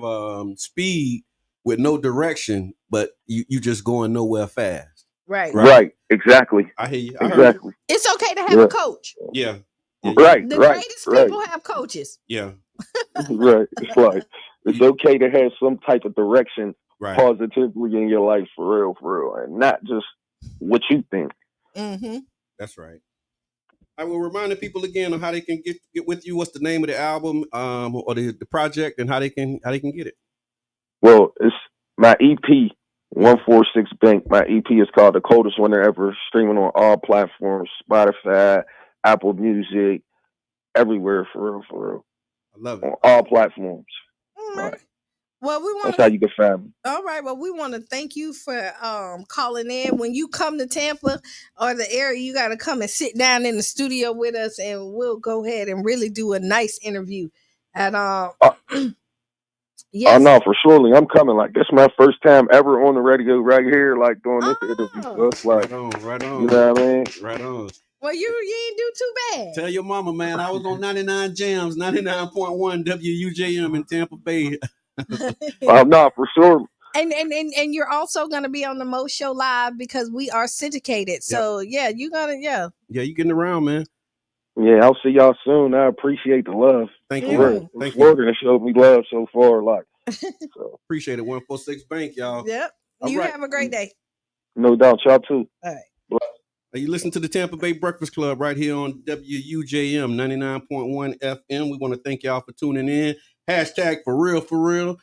speed with no direction, but you just going nowhere fast. Right. Exactly. I hear you. Exactly. It's okay to have a coach. Yeah. Right. The greatest people have coaches. Yeah. Right. It's like, it's okay to have some type of direction positively in your life, for real, and not just what you think. Mm-hmm. That's right. I will remind the people again of how they can get with you. What's the name of the album, or the project, and how they can get it? Well, it's my EP, 146 Bank. My EP is called The Coldest Winter Ever, streaming on all platforms: Spotify, Apple Music, everywhere, for real. I love it. On all platforms. All right. Well, that's how you can find me. All right. Well, we want to thank you for calling in. When you come to Tampa or the area, you got to come and sit down in the studio with us, and we'll go ahead and really do a nice interview. And yes. Oh no, for surely I'm coming. Like, this is my first time ever on the radio right here, like doing this interview. So it's like, right on. You know what I mean? Right on. Well, you ain't do too bad. Tell your mama, man, I was on 99 Jams, 99.1 WUJM in Tampa Bay. No, for sure. And you're also gonna be on the Mo Show Live, because we are syndicated. So yeah, you getting around, man. Yeah, I'll see y'all soon. I appreciate the love. Thank you. Thank you. Morgan has showed me love so far. Like, so appreciate it. 146 Bank, y'all. Yep. You have a great day. No doubt, y'all too. All right. You listen to the Tampa Bay Breakfast Club right here on WUJM 99.1 FM. We want to thank y'all for tuning in. Hashtag for real.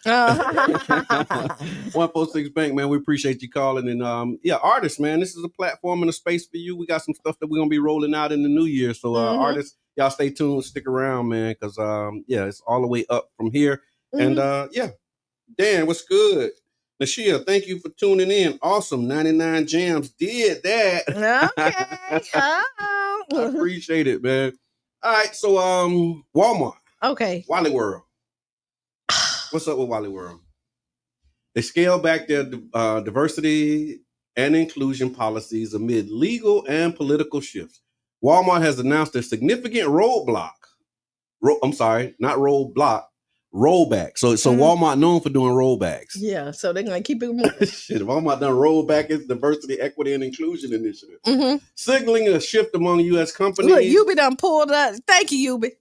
146 Bank, man. We appreciate you calling. And artists, man, this is a platform and a space for you. We got some stuff that we're gonna be rolling out in the new year. So artists, y'all stay tuned, stick around, man, because it's all the way up from here. And Dan, what's good? Nashia, thank you for tuning in. Awesome. 99 Jams did that. Okay. I appreciate it, man. All right. So Walmart. Okay. Wally World. What's up with Wally World? They scaled back their diversity and inclusion policies amid legal and political shifts. Walmart has announced a significant rollback. So Walmart known for doing rollbacks. Yeah, so they're gonna keep it moving. Shit, Walmart done rollback its diversity, equity, and inclusion initiative, signaling a shift among U.S. companies. Look, Yubi done pulled up. Thank you, Yubi.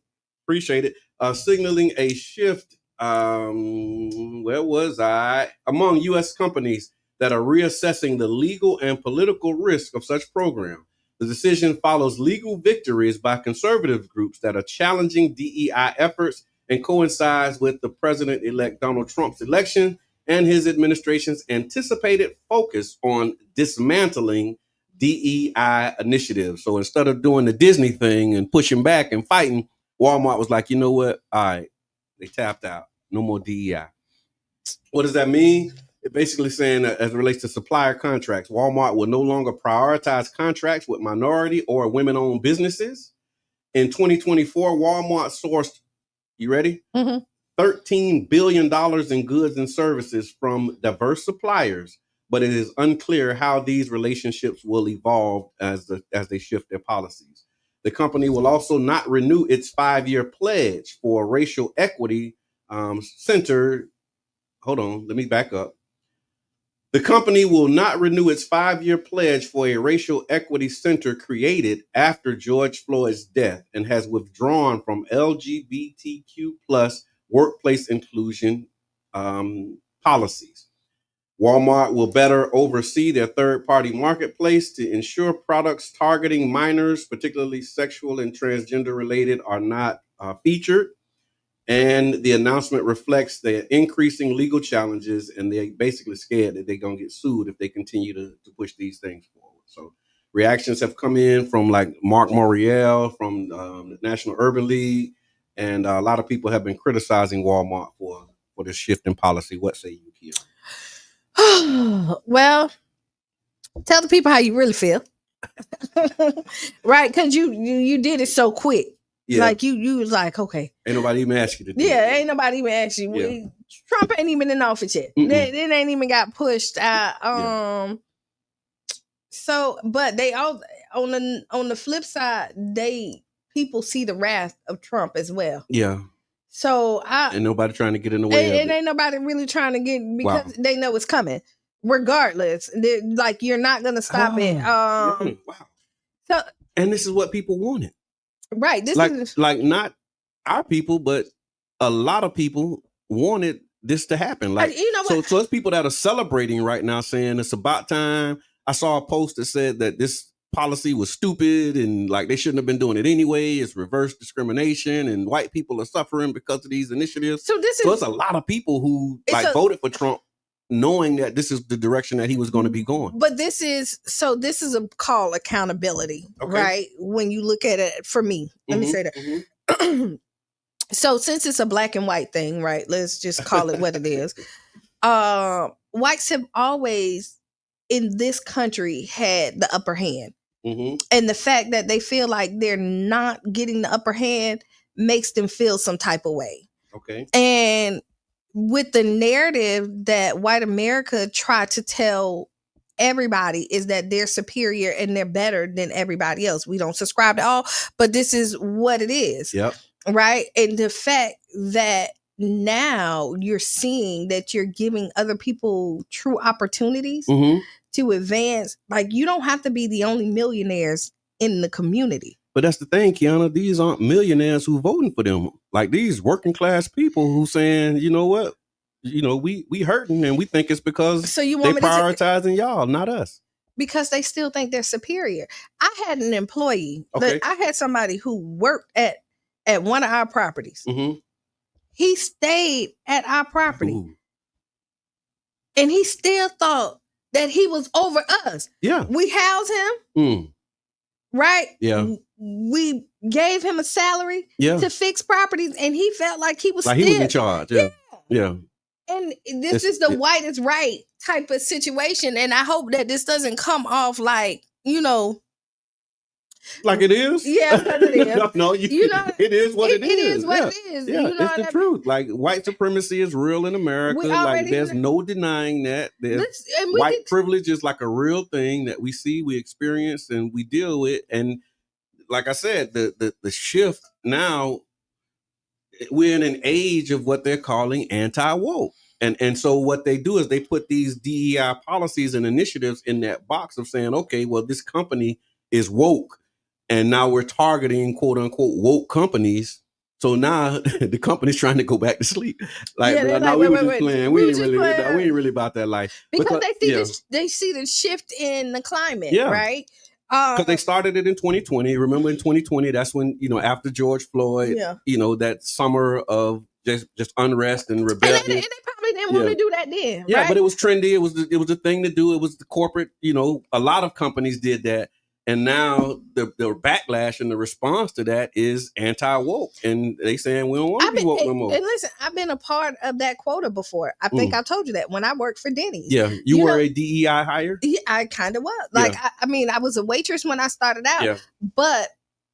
Appreciate it. Signaling a shift. Where was I? Among U.S. companies that are reassessing the legal and political risk of such programs. The decision follows legal victories by conservative groups that are challenging DEI efforts and coincides with the President-elect Donald Trump's election and his administration's anticipated focus on dismantling DEI initiative. So instead of doing the Disney thing and pushing back and fighting, Walmart was like, you know what? All right, they tapped out. No more DEI. What does that mean? It basically saying that as it relates to supplier contracts, Walmart will no longer prioritize contracts with minority or women-owned businesses. In 2024, Walmart sourced, you ready? Mm-hmm. $13 billion in goods and services from diverse suppliers, but it is unclear how these relationships will evolve as they shift their policies. The company will also not renew its 5-year pledge for racial equity center. Hold on, let me back up. The company will not renew its 5-year pledge for a racial equity center created after George Floyd's death and has withdrawn from LGBTQ plus workplace inclusion policies. Walmart will better oversee their third-party marketplace to ensure products targeting minors, particularly sexual and transgender related, are not featured. And the announcement reflects the increasing legal challenges, and they're basically scared that they're going to get sued if they continue to push these things forward. So reactions have come in from like Mark Morial from the National Urban League, and a lot of people have been criticizing Walmart for this shift in policy. What say you, Kia? Well, tell the people how you really feel. Right? Because you did it so quick. Yeah. Like you was like, okay. Ain't nobody even asked you to do it. Yeah, ain't nobody even asked you. Yeah. Trump ain't even in office yet. It ain't even got pushed out. So, but they all on the flip side, people see the wrath of Trump as well. Yeah. So ain't nobody trying to get in the way of it. Ain't nobody really trying to get because they know it's coming. Regardless, like you're not gonna stop it. Wow. So, and this is what people wanted. Right. This is like not our people, but a lot of people wanted this to happen. Like, you know what? So it's people that are celebrating right now saying it's about time. I saw a post that said that this policy was stupid and like they shouldn't have been doing it anyway. It's reverse discrimination and white people are suffering because of these initiatives. So it's a lot of people who voted for Trump knowing that this is the direction that he was going to be going. But this is called accountability, right? When you look at it, for me, let me say that. Mm-hmm. So since it's a black and white thing, right? Let's just call it what it is. Whites have always in this country had the upper hand. Mm-hmm. And the fact that they feel like they're not getting the upper hand makes them feel some type of way. Okay. And with the narrative that white America tried to tell everybody is that they're superior and they're better than everybody else. We don't subscribe to all, but this is what it is. Yep. Right. And the fact that now you're seeing that you're giving other people true opportunities to advance. Like you don't have to be the only millionaires in the community. But that's the thing, Kiana. These aren't millionaires who voting for them. Like these working class people who saying, you know what, we hurting and we think it's because they prioritizing y'all, not us. Because they still think they're superior. I had an employee. Okay. I had somebody who worked at one of our properties. Mm-hmm. He stayed at our property. Ooh. And he still thought that he was over us. Yeah. We housed him. Right? Yeah. We gave him a salary to fix properties, and he felt like he was he was in charge. Yeah. And this is the white is right type of situation, and I hope that this doesn't come off like like it is. Yeah, because it is. No, it is what it is. It is what it is. Yeah, it's the truth. Like white supremacy is real in America. Like there's no denying that. White privilege is like a real thing that we see, we experience, and we deal with. And like I said, the shift now, we're in an age of what they're calling anti-woke. And so what they do is they put these DEI policies and initiatives in that box of saying, okay, well, this company is woke. And now we're targeting quote unquote woke companies. So now the company's trying to go back to sleep. Like, we were just playing. We ain't really about that life. Because they see the shift in the climate, right? Because they started it in 2020. Remember in 2020, that's when, after George Floyd, that summer of just unrest and rebellion. And they probably didn't didn't want to do that then. Yeah, right? but it was trendy. It was the thing to do. It was the corporate. A lot of companies did that. And now the backlash and the response to that is anti-woke. And they saying we don't want to be woke no more. And listen, I've been a part of that quota before. I think I told you that when I worked for Denny's. Yeah, you were a DEI hire? Yeah, I kind of was. Like, I mean, I was a waitress when I started out, but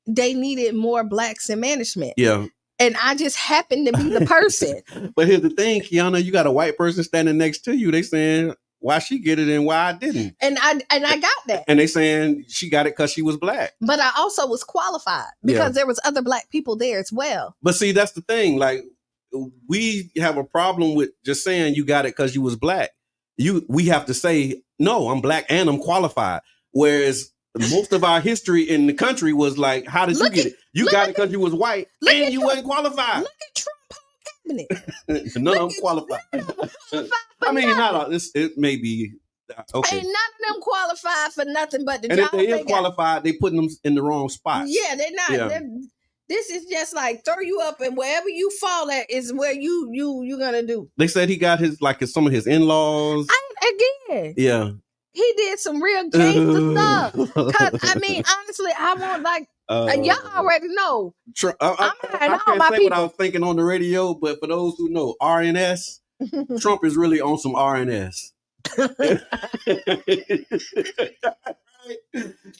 they needed more blacks in management. Yeah. And I just happened to be the person. But here's the thing, Kiana, you got a white person standing next to you. They saying, why she get it and why I didn't. And I got that. And they saying she got it because she was black. But I also was qualified because there was other black people there as well. But see, that's the thing. Like, we have a problem with just saying you got it because you was black. We have to say, no, I'm black and I'm qualified. Whereas most of our history in the country was like, how did you get it? You got it because you was white and you wasn't qualified. Look at Trump cabinet. None of them qualified. I mean, not all. It may be okay. Ain't none of them qualified for nothing but the and job. And if they is qualified, they putting them in the wrong spot. Yeah, they're not. Yeah. This is just like throw you up, and wherever you fall at is where you gonna do. They said he got some of his in-laws. Again. Yeah. He did some real gangster stuff. Cause I mean, honestly, I want like y'all already know. I can't say what I was thinking on the radio, but for those who know, RNS, Trump is really on some RNS.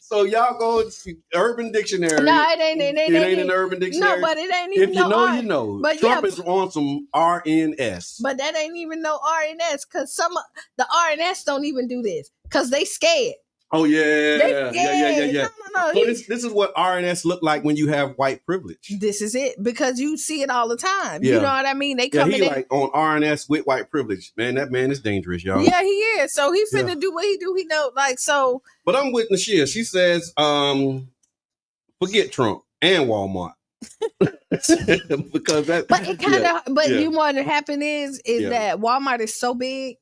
So y'all go to Urban Dictionary. No, it ain't in Urban Dictionary. No, but it ain't even. If you know, you know. But Trump is on some RNS. But that ain't even no RNS because some of the RNS don't even do this because they scared. Oh yeah, yeah. No. So this is what RNS look like when you have white privilege. This is it because you see it all the time. Yeah. You know what I mean? They come in like on RNS with white privilege. Man, that man is dangerous, y'all. Yeah, he is. So he finna do what he do. He know like so. But I'm with Nashia. She says, forget Trump and Walmart. Because that. But it kind of. But you know what happened is that Walmart is so big.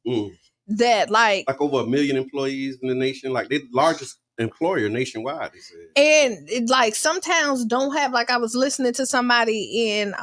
That like over 1 million employees in the nation, like they're the largest employer nationwide, they said. And like some towns don't have, like I was listening to somebody in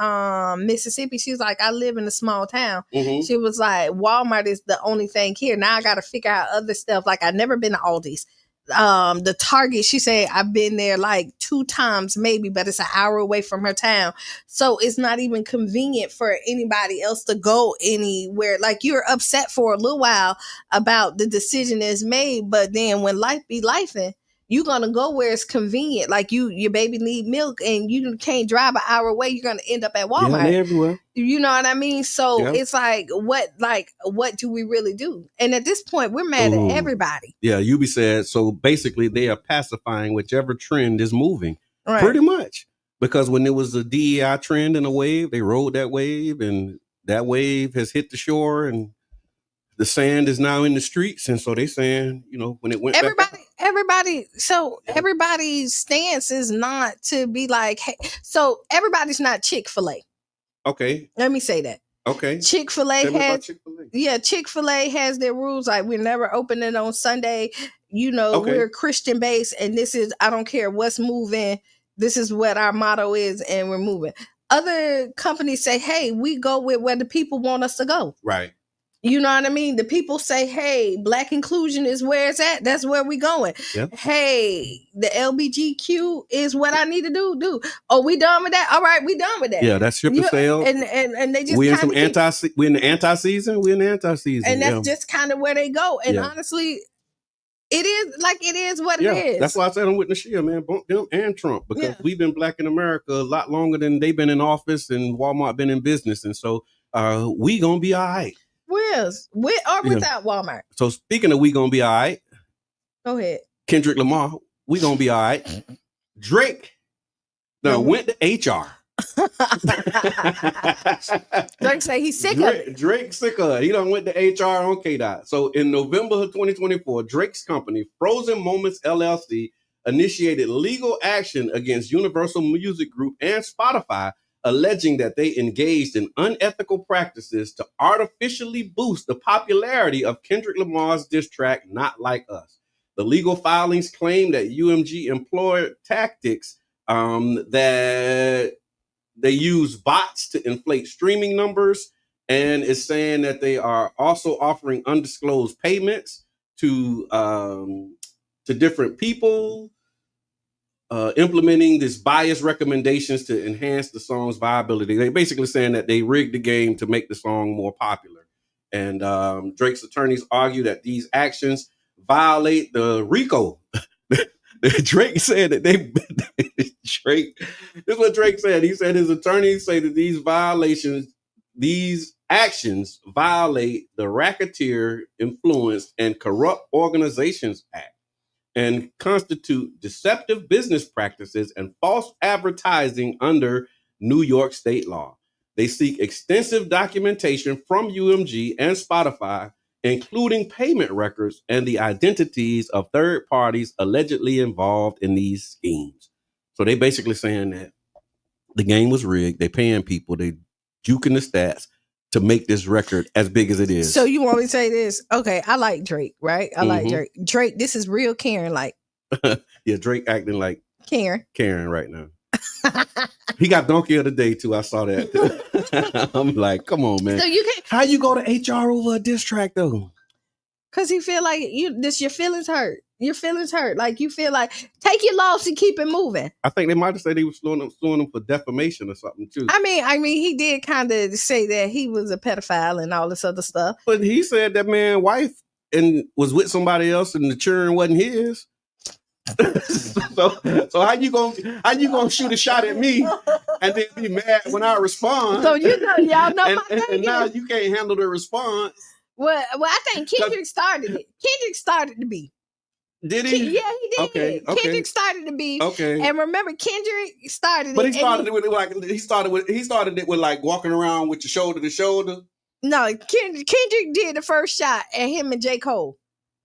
Mississippi. She's like, I live in a small town. Mm-hmm. She was like, Walmart is the only thing here. Now I got to figure out other stuff. Like I've never been to Aldi's. The Target, she said, I've been there like 2 times maybe, but it's an hour away from her town. So it's not even convenient for anybody else to go anywhere. Like you're upset for a little while about the decision that's made, but then when life be lifing, you're going to go where it's convenient. Like your baby need milk and you can't drive an hour away. You're going to end up at Walmart. Yeah, everywhere. You know what I mean? So it's like, what do we really do? And at this point, we're mad at everybody. Yeah, Yubi said, so basically they are pacifying whichever trend is moving. Right. Pretty much. Because when there was a DEI trend and a wave, they rode that wave and that wave has hit the shore and the sand is now in the streets. And so they saying, when it went everybody's stance is not to be like, hey, so everybody's not Chick-fil-A. Okay. Let me say that. Okay. Chick-fil-A has their rules. Like we're never opening on Sunday. We're Christian based and this is, I don't care what's moving. This is what our motto is and we're moving. Other companies say, hey, we go with where the people want us to go. Right. You know what I mean? The people say, hey, black inclusion is where it's at. That's where we going. Yep. Hey, the LBGQ is what I need to do. Oh, we done with that? All right, we done with that. Yeah, that's ship and sale. And they just we're in the anti-season. We're in the anti-season. And that's just kind of where they go. And honestly, it is what it is. That's why I said I'm with Nashia, man. Bump them and Trump. Because we've been black in America a lot longer than they've been in office and Walmart been in business. And so we gonna be all right. With or without Walmart. So speaking of we gonna be all right. Go ahead. Kendrick Lamar, we gonna be all right. Drake went to HR. Drake say he's sick of it. Drake's sick of it. He done went to HR on KDOT. So in November of 2024, Drake's company, Frozen Moments LLC, initiated legal action against Universal Music Group and Spotify, alleging that they engaged in unethical practices to artificially boost the popularity of Kendrick Lamar's diss track, Not Like Us. The legal filings claim that UMG employed tactics that they use bots to inflate streaming numbers And it's saying that they are also offering undisclosed payments to different people, implementing this bias recommendations to enhance the song's viability. They're basically saying that they rigged the game to make the song more popular. And Drake's attorneys argue that these actions violate the RICO. Drake said that Drake, this is what Drake said. He said his attorneys say that these actions violate the Racketeer Influence and Corrupt Organizations Act and constitute deceptive business practices and false advertising under New York state law. They seek extensive documentation from UMG and Spotify, including payment records and the identities of third parties allegedly involved in these schemes. So they basically saying that the game was rigged. They paying people. They juking the stats to make this record as big as it is. So you want me to say this? Okay, I like Drake, right? I like Drake. Drake, this is real Karen like. Yeah, Drake acting like Karen right now. He got Donkey of the Day too. I saw that. I'm like, come on, man. So you can how you go to HR over a diss track though? Cause he feel like your feelings hurt. Your feelings hurt. Like you feel like take your loss and keep it moving. I think they might have said he was suing him for defamation or something too. I mean, he did kind of say that he was a pedophile and all this other stuff. But he said that man wife and was with somebody else and the children wasn't his. so how you gonna shoot a shot at me and then be mad when I respond? So y'all know and now you can't handle the response. Well, I think Kendrick started it. Kendrick started the beef. Did he? Yeah, he did. Okay. Kendrick started the beef. Okay. And remember, Kendrick started it. But he started it with like walking around with your shoulder to shoulder. No, Kendrick did the first shot at him and J. Cole.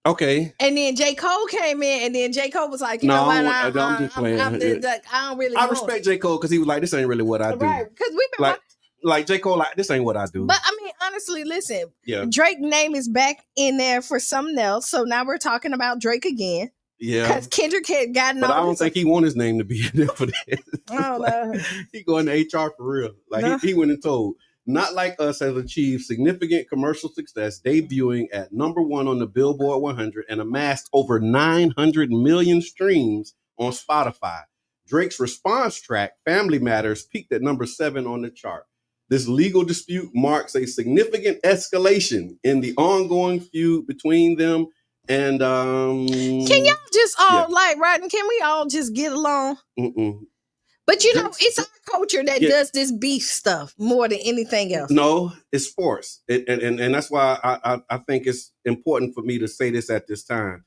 Okay. And then J. Cole came in, and then J. Cole was like, you know what? I'm just playing. I don't really I respect J. Cole because he was like, this ain't really what I do. Right. Because we've been like J. Cole, like, this ain't what I do. But I mean, honestly, listen, Drake's name is back in there for something else. So now we're talking about Drake again. Yeah. Because Kendrick had gotten But I don't think he want his name to be in there for this. Oh, no. He going to HR for real. Like he went and told, Not Like Us has achieved significant commercial success, debuting at #1 on the Billboard 100 and amassed over 900 million streams on Spotify. Drake's response track, Family Matters, peaked at #7 on the chart. This legal dispute marks a significant escalation in the ongoing feud between them. And can y'all just all can we all just get along? But it's our culture that does this beef stuff more than anything else. No, it's sports. And that's why I think it's important for me to say this at this time.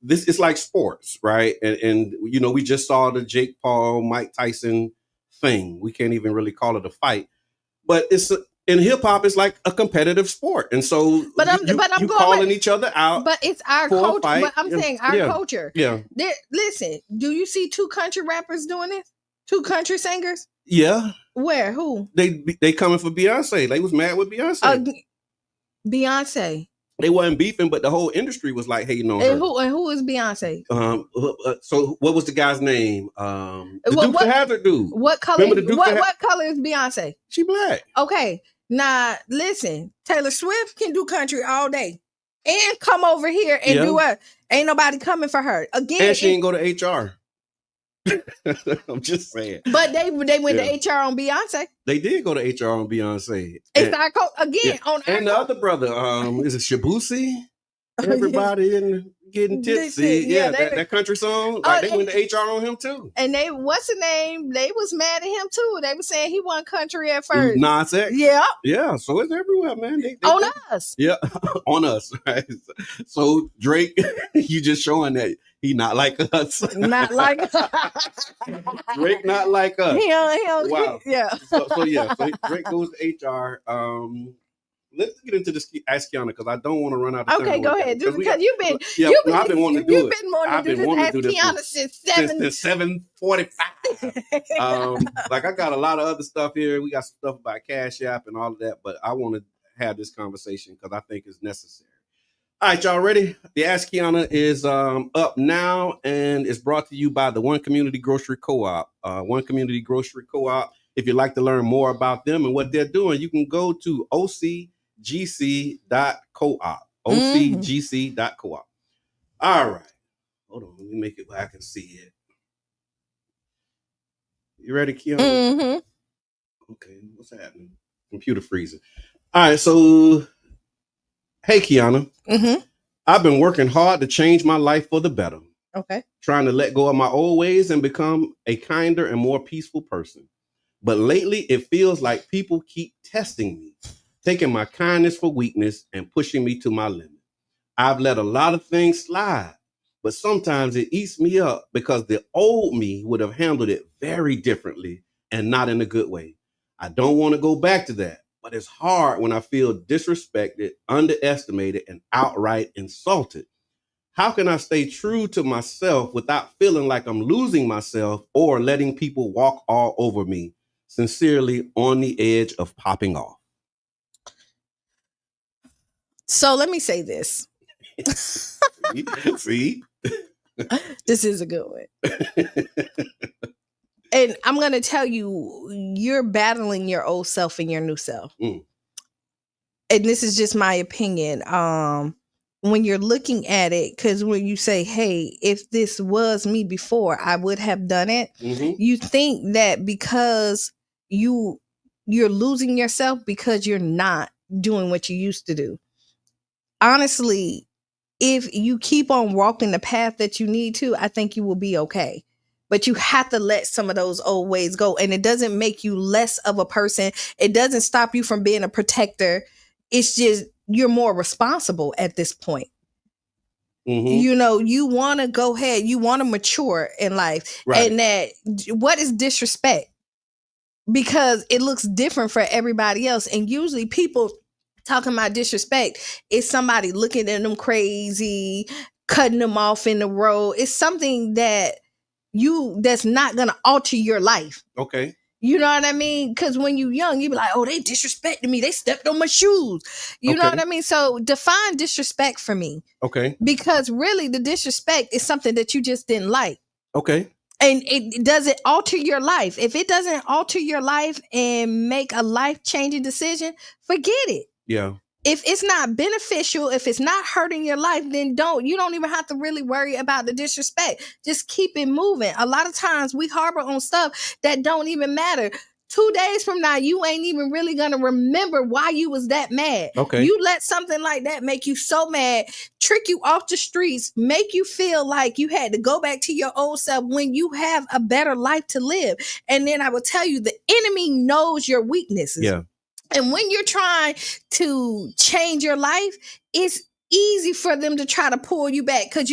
This is like sports, right? And we just saw the Jake Paul, Mike Tyson thing. We can't even really call it a fight. But in hip hop, it's like a competitive sport, and so I'm calling each other out. But it's our culture. But I'm saying our Yeah. culture. Yeah. Listen, do you see 2 country rappers doing this? 2 country singers? Yeah. Where? Who? They coming for Beyonce. They was mad with Beyonce. Beyonce. They wasn't beefing, but the whole industry was like hating on her. And who is Beyonce? So what was the guy's name? The Dukes of Hazzard dude. What color? What color is Beyonce? She black. Okay. Now listen, Taylor Swift can do country all day, and come over here and do what? Ain't nobody coming for her again. And she ain't go to HR. I'm just saying. But they went to HR on Beyonce. They did go to HR on Beyonce. It's our again on our and the other brother, is it Shabusi? Everybody in getting tipsy. That country song. Like they went to HR on him too. And what's the name? They was mad at him too. They were saying he wasn't country at first. Nas X. Yeah. Yeah. So it's everywhere, man. They on us. Yeah. On us. Right. So Drake, you just showing that he not like us. Not like Drake not like us. He don't, wow. Yeah. So Drake goes to HR. Let's get into this Ask Kiana because I don't want to run out of time. Okay, go ahead. Because you've been I've been wanting to do it. You've been wanting to do this Ask Kiana since 7:45. Like I got a lot of other stuff here. We got some stuff about Cash App and all of that, but I want to have this conversation because I think it's necessary. All right, y'all ready? The Ask Kiana is up now and it's brought to you by the One Community Grocery Co-op. One Community Grocery Co-op if you'd like to learn more about them and what they're doing, you can go to ocgc.coop. ocgc.coop. All right. Hold on. Let me make it where I can see it. You ready, Kiana? Mm-hmm. Okay. What's happening? Computer freezing. All right. So, hey, Kiana. Mm-hmm. I've been working hard to change my life for the better. Okay. Trying to let go of my old ways and become a kinder and more peaceful person. But lately, it feels like people keep testing me, taking my kindness for weakness and pushing me to my limit. I've let a lot of things slide, but sometimes it eats me up because the old me would have handled it very differently and not in a good way. I don't want to go back to that, but it's hard when I feel disrespected, underestimated, and outright insulted. How can I stay true to myself without feeling like I'm losing myself or letting people walk all over me? Sincerely, on the edge of popping off. So let me say this. See? This is a good one. And I'm going to tell you, you're battling your old self and your new self. Mm. And this is just my opinion. When you're looking at it, because when you say, hey, if this was me before, I would have done it. Mm-hmm. You think that because you're losing yourself because you're not doing what you used to do. Honestly, if you keep on walking the path that you need to, I think you will be okay. But you have to let some of those old ways go. And it doesn't make you less of a person. It doesn't stop you from being a protector. It's just you're more responsible at this point. Mm-hmm. You know, you want to go ahead. You want to mature in life. Right. And that, what is disrespect? Because it looks different for everybody else. And usually people talking about disrespect is somebody looking at them crazy, cutting them off in the road. It's something that's not going to alter your life. Okay. You know what I mean? Because when you're young, you be like, oh, they disrespected me. They stepped on my shoes. You know what I mean? So define disrespect for me. Okay. Because really the disrespect is something that you just didn't like. Okay. And does it alter your life? If it doesn't alter your life and make a life-changing decision, forget it. Yeah. If it's not beneficial, if it's not hurting your life, then you don't even have to really worry about the disrespect. Just keep it moving. A lot of times we harbor on stuff that don't even matter. 2 days from now, you ain't even really going to remember why you was that mad. Okay. You let something like that make you so mad, trick you off the streets, make you feel like you had to go back to your old self when you have a better life to live. And then I will tell you, the enemy knows your weaknesses. Yeah. And when you're trying to change your life, it's easy for them to try to pull you back and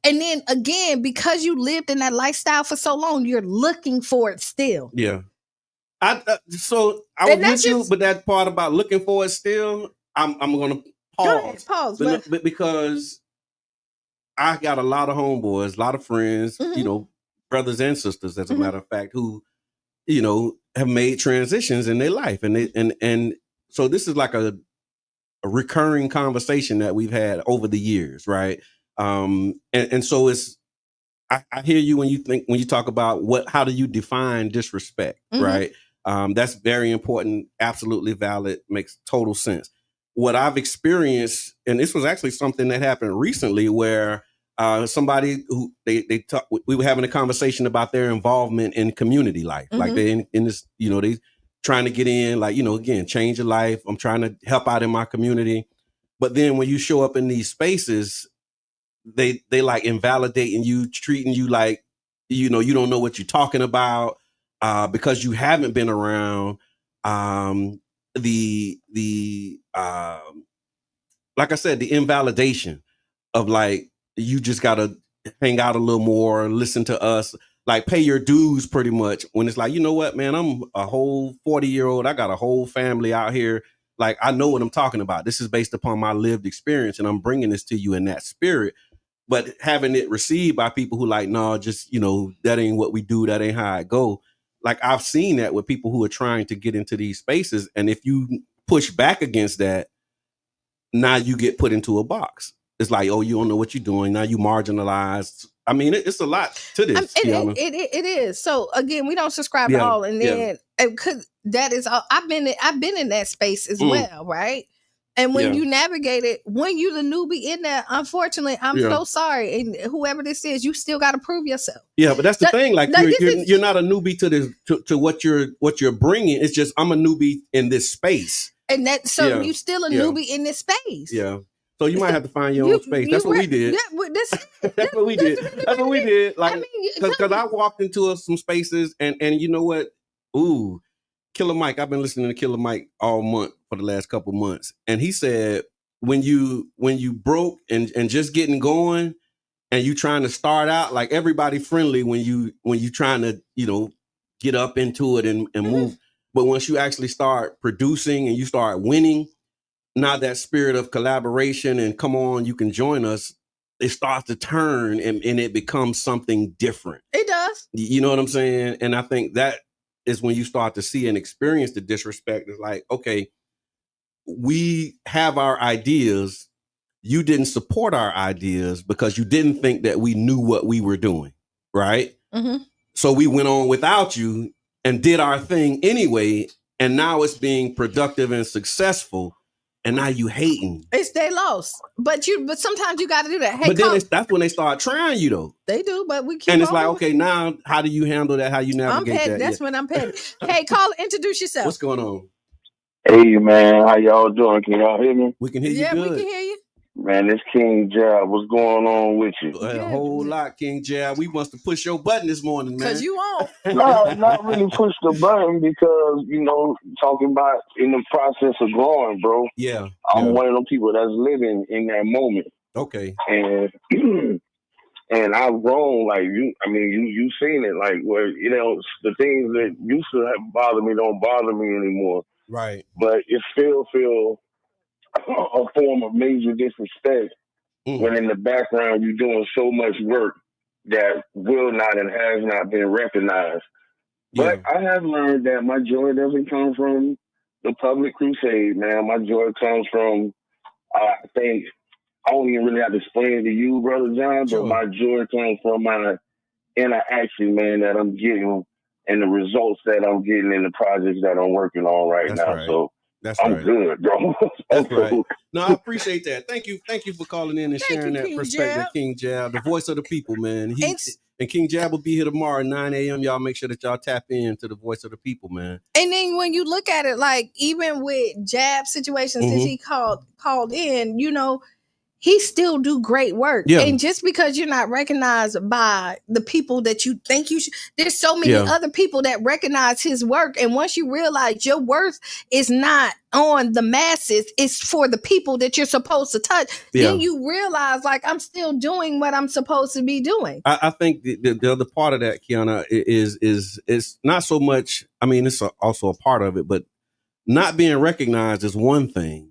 then again, because you lived in that lifestyle for so long, you're looking for it still. Yeah. I was with you, but that part about looking for it still, I'm going to pause. Go ahead, pause. But because I got a lot of homeboys, a lot of friends, Mm-hmm. Brothers and sisters, as a matter of fact, who, have made transitions in their life. And so this is like a recurring conversation that we've had over the years. Right. And so I hear you when you talk about how do you define disrespect, right? That's very important. Absolutely valid. Makes total sense. What I've experienced, and this was actually something that happened recently where somebody who we were having a conversation about their involvement in community life. Like they in this, they trying to get in, like, again, change your life. I'm trying to help out in my community. But then when you show up in these spaces, they like invalidating you, treating you like, you don't know what you're talking about because you haven't been around like I said, the invalidation of like, you just gotta hang out a little more, listen to us, like pay your dues pretty much, when it's like, you know what, man, I'm a whole 40-year-old. I got a whole family out here. Like, I know what I'm talking about. This is based upon my lived experience, and I'm bringing this to you in that spirit. But having it received by people who like, no, just, that ain't what we do. That ain't how I go. Like, I've seen that with people who are trying to get into these spaces. And if you push back against that, now you get put into a box. It's like, oh, you don't know what you're doing. Now you marginalized. I mean, it's a lot to this. It is. So again, we don't subscribe to all, and then because that is all. I've been in that space as well, right? And when you navigate it, when you the newbie in there, unfortunately, I'm so sorry. And whoever this is, you still got to prove yourself. Yeah, but that's the thing. Like you're not a newbie to this to what you're bringing. It's just I'm a newbie in this space. And that you still a newbie in this space. Yeah. So you might have to find your own space. That's what we did. Yeah, that's what we did. That's what we did. Like, because I walked into some spaces and you know what? Ooh, Killer Mike. I've been listening to Killer Mike all month for the last couple months, and he said when you broke and just getting going, and you trying to start out, like everybody friendly when you trying to get up into it and move, but once you actually start producing and you start winning. Now that spirit of collaboration and come on, you can join us, it starts to turn and it becomes something different. It does. You know what I'm saying? And I think that is when you start to see and experience the disrespect. It's like, okay, we have our ideas. You didn't support our ideas because you didn't think that we knew what we were doing, right? Mm-hmm. So we went on without you and did our thing anyway. And now it's being productive and successful. And now you hating. It's they lost, but sometimes you got to do that. Hey, but then that's when they start trying you though. They do, but we keep. And it's like, okay, now how do you handle that? How you navigate that? That's when I'm petty. Hey, call, introduce yourself. What's going on? Hey man, how y'all doing? Can y'all hear me? We can hear you. Yeah, good. We can hear you. Man, this King Jab, what's going on with you? A whole lot, King Jab. We must have pushed your button this morning, man. Because you on. No, not really push the button because, talking about in the process of growing, bro. Yeah. I'm one of them people that's living in that moment. Okay. And and I've grown like you seen it, like where, the things that used to have bothered me don't bother me anymore. Right. But it still feel a form of major disrespect when in the background you're doing so much work that will not and has not been recognized. But I have learned that my joy doesn't come from the public crusade, man. My joy comes from, I think, I don't even really have to explain it to you, Brother John, but my joy comes from my interaction, man, that I'm getting and the results that I'm getting in the projects that I'm working on right now. Right. So that's I'm good, bro. That's right. No, I appreciate that. Thank you for calling in and sharing that perspective, King Jab, the voice of the people, man. And King Jab will be here tomorrow at 9 a.m. Y'all make sure that y'all tap into the voice of the people, man. And then when you look at it, like even with Jab situations that he called in, he still do great work. Yeah. And just because you're not recognized by the people that you think you should, there's so many other people that recognize his work. And once you realize your worth is not on the masses, it's for the people that you're supposed to touch, then you realize, like, I'm still doing what I'm supposed to be doing. I think the other part of that, Kiana, is not so much, I mean, it's also a part of it, but not being recognized is one thing.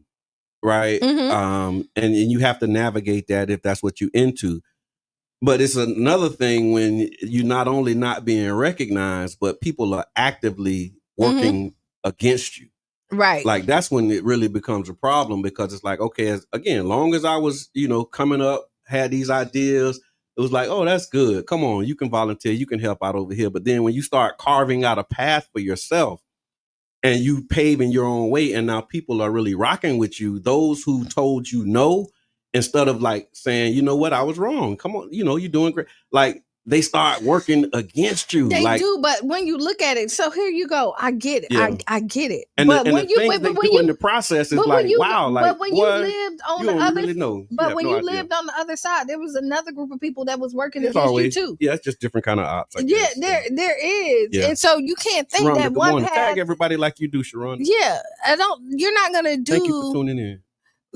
Right. And you have to navigate that if that's what you're into. But it's another thing when you're not only not being recognized, but people are actively working against you. Right. Like that's when it really becomes a problem, because it's like, okay, long as I was, coming up, had these ideas, it was like, oh, that's good. Come on, you can volunteer, you can help out over here. But then when you start carving out a path for yourself, and you paving your own way, and now people are really rocking with you. Those who told you no, instead of like saying, you know what, I was wrong. Come on, you're doing great. Like they start working against you. They do, but when you look at it, so here you go. I get it. Yeah. I get it. And but the when you things they do in the process is like, wow. Like, but when you lived on the other, really know. But when you lived on the other side, there was another group of people that was working against you too. Yeah, it's just different kind of ops. Yeah, there is, and so you can't think Sharonda, that one path. Tag everybody like you do, Sharonda. Yeah, you're not gonna do. Thank you for tuning in.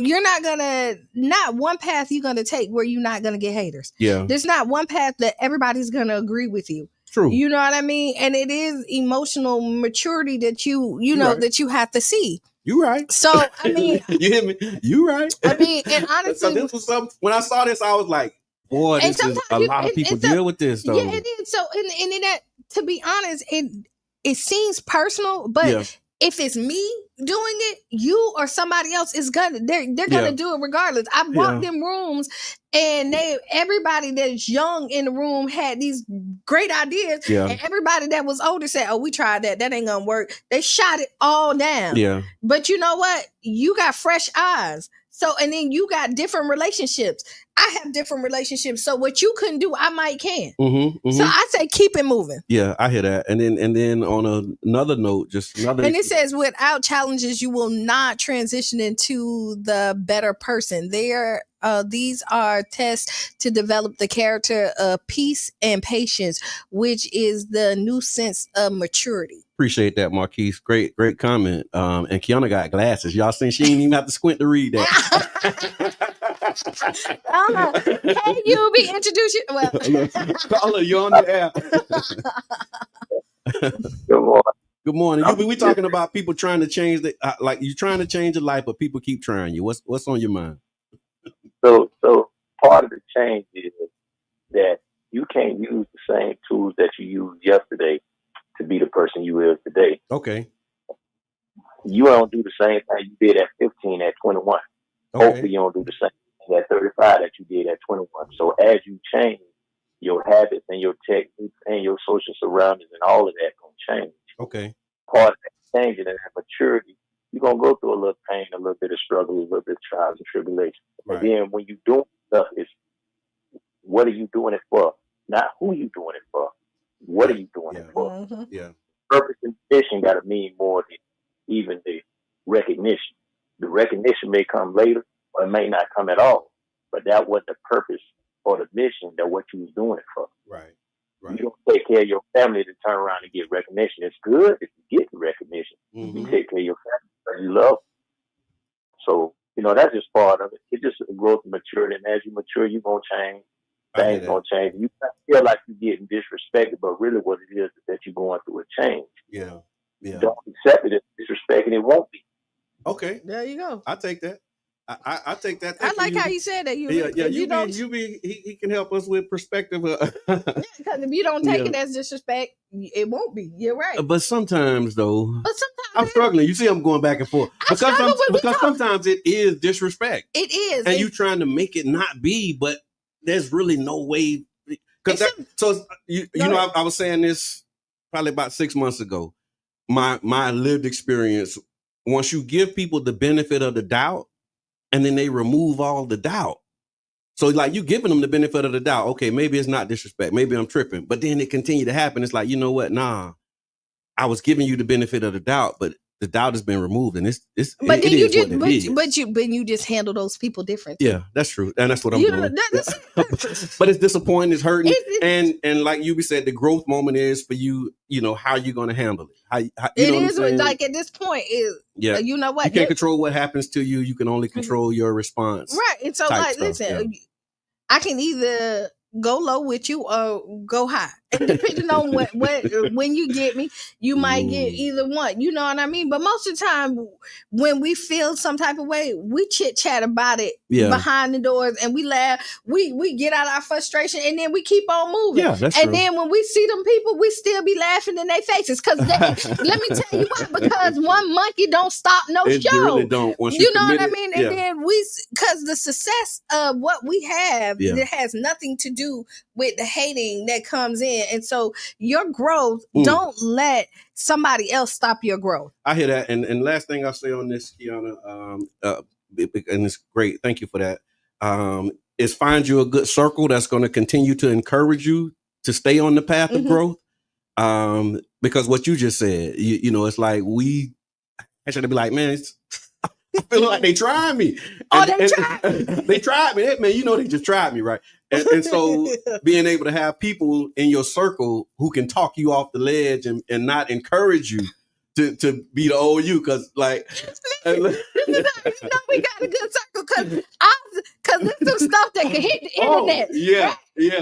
You're not one path you're gonna take where you're not gonna get haters. Yeah. There's not one path that everybody's gonna agree with you. True. You know what I mean? And it is emotional maturity that you know that you have to see. You right. So I mean, you hear me? You right. I mean, and honestly, so this was something. When I saw this, I was like, boy, this is a lot of people deal with this. Though. Yeah, it is. So and that, to be honest, it seems personal, but if it's me doing it, you or somebody else is they're gonna do it regardless. I've walked in rooms and everybody that's young in the room had these great ideas, and everybody that was older said, "Oh, we tried that ain't gonna work." They shot it all down. But you know what? You got fresh eyes. So, and then you got different relationships. I have different relationships. So what you couldn't do, I might can. So I say keep it moving. Yeah, I hear that. And then on another note, and it says, without challenges, you will not transition into the better person. These are tests to develop the character of peace and patience, which is the new sense of maturity. Appreciate that, Marquise. Great comment. And Kiana got glasses. Y'all seen she ain't even have to squint to read that. Can you be introduced? Well, Carla, you on the air. Good morning. Good morning. We talking about people trying to change like you trying to change your life, but people keep trying you. What's on your mind? So part of the change is that you can't use the same tools that you used yesterday to be the person you is today. Okay. You don't do the same thing you did at 15 at 21. Okay. Hopefully you don't do the same thing at 35 that you did at 21. So as you change, your habits and your techniques and your social surroundings and all of that going to change. Okay. Part of that changing and that maturity, you're going to go through a little pain, a little bit of struggle, a little bit of trials and tribulations. Right. And then when you do stuff, it's what are you doing it for? Not who you doing it for. What are you doing it for? Mm-hmm. Yeah. Purpose and mission got to mean more than even the recognition. The recognition may come later or it may not come at all, but that wasn't the purpose or the mission that what you was doing it for. Right. You don't take care of your family to turn around and get recognition. It's good if you get the recognition. Mm-hmm. You take care of your family because you love them. So, that's just part of it. It's just a growth and maturity. And as you mature, you're going to change. Things going to change. You feel like you're getting disrespected, but really what it is that you're going through a change. Yeah. Yeah. Don't accept it as disrespect, and it won't be. Okay. There you go. I take that. I take that. I like how you said that. He can help us with perspective. Because if you don't take it as disrespect, it won't be. You're right. But sometimes though, I'm struggling. You see, I'm going back and forth because sometimes it is disrespect. It is, and you trying to make it not be, but there's really no way. I was saying this probably about 6 months ago. My lived experience. Once you give people the benefit of the doubt, and then they remove all the doubt. So like you giving them the benefit of the doubt. Okay, maybe it's not disrespect. Maybe I'm tripping. But then it continue to happen. It's like, you know what? Nah, I was giving you the benefit of the doubt, but the doubt has been removed, and you just handle those people differently. Yeah, that's true, and that's what I'm doing. But it's disappointing, it's hurting, and like you said, the growth moment is for you. How you're going to handle it. How it is like at this point is. Yeah, you know what? You can't control what happens to you. You can only control your response. Right, and so listen, I can either go low with you or go high. And depending on when you get me, you might get either one. You know what I mean? But most of the time, when we feel some type of way, we chit chat about it behind the doors, and we laugh. We get out our frustration, and then we keep on moving. Yeah, that's and true. then when we see them people, we still be laughing in their faces because let me tell you what, because one monkey don't stop no show. They really don't. Once you know what I mean? And then because the success of what we have, it has nothing to do with the hating that comes in. And so your growth, don't let somebody else stop your growth. I hear that. And last thing I'll say on this, Kiana, and it's great. Thank you for that. Is find you a good circle that's going to continue to encourage you to stay on the path of growth. Because what you just said, it's like I should be like, man, I feel like they tried me. They tried me. Man, they just tried me, right? And so being able to have people in your circle who can talk you off the ledge and not encourage you to be the old you, because like we got a good circle because there's some stuff that can hit the internet. Yeah.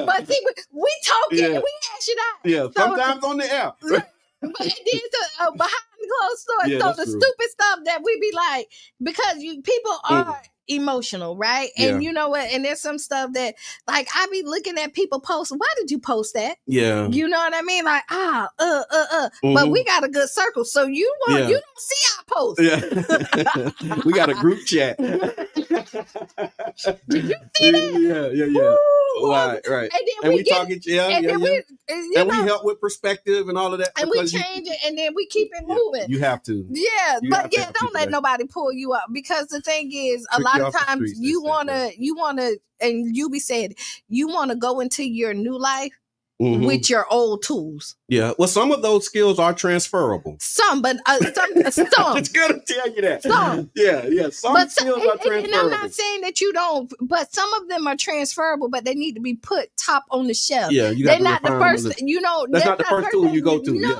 But see, we talking and we hash it out. Yeah, sometimes on the air. But then behind the the clothes store. Yeah, So that's the true. stupid stuff that we be like, because people are emotional, right? And you know what? And there's some stuff that, like, I be looking at people post. Why did you post that? Yeah. You know what I mean? Like, but we got a good circle. So you don't see our post. Yeah. We got a group chat. Did you see that? Yeah. Woo! Right. And then we talk it, and we help with perspective and all of that. And we change it, and then we keep it moving. You have to. Yeah, but don't let nobody pull you up, because the thing is, a lot of times you wanna, and you be saying, you wanna go into your new life with your old tools. Yeah. Well, some of those skills are transferable. Some, but some. It's good to tell you that. Some. Yeah. Some skills are transferable. And I'm not saying that you don't, but some of them are transferable, but they need to be put top on the shelf. Yeah, you got they're not the first. That's not the first tool you go to. No,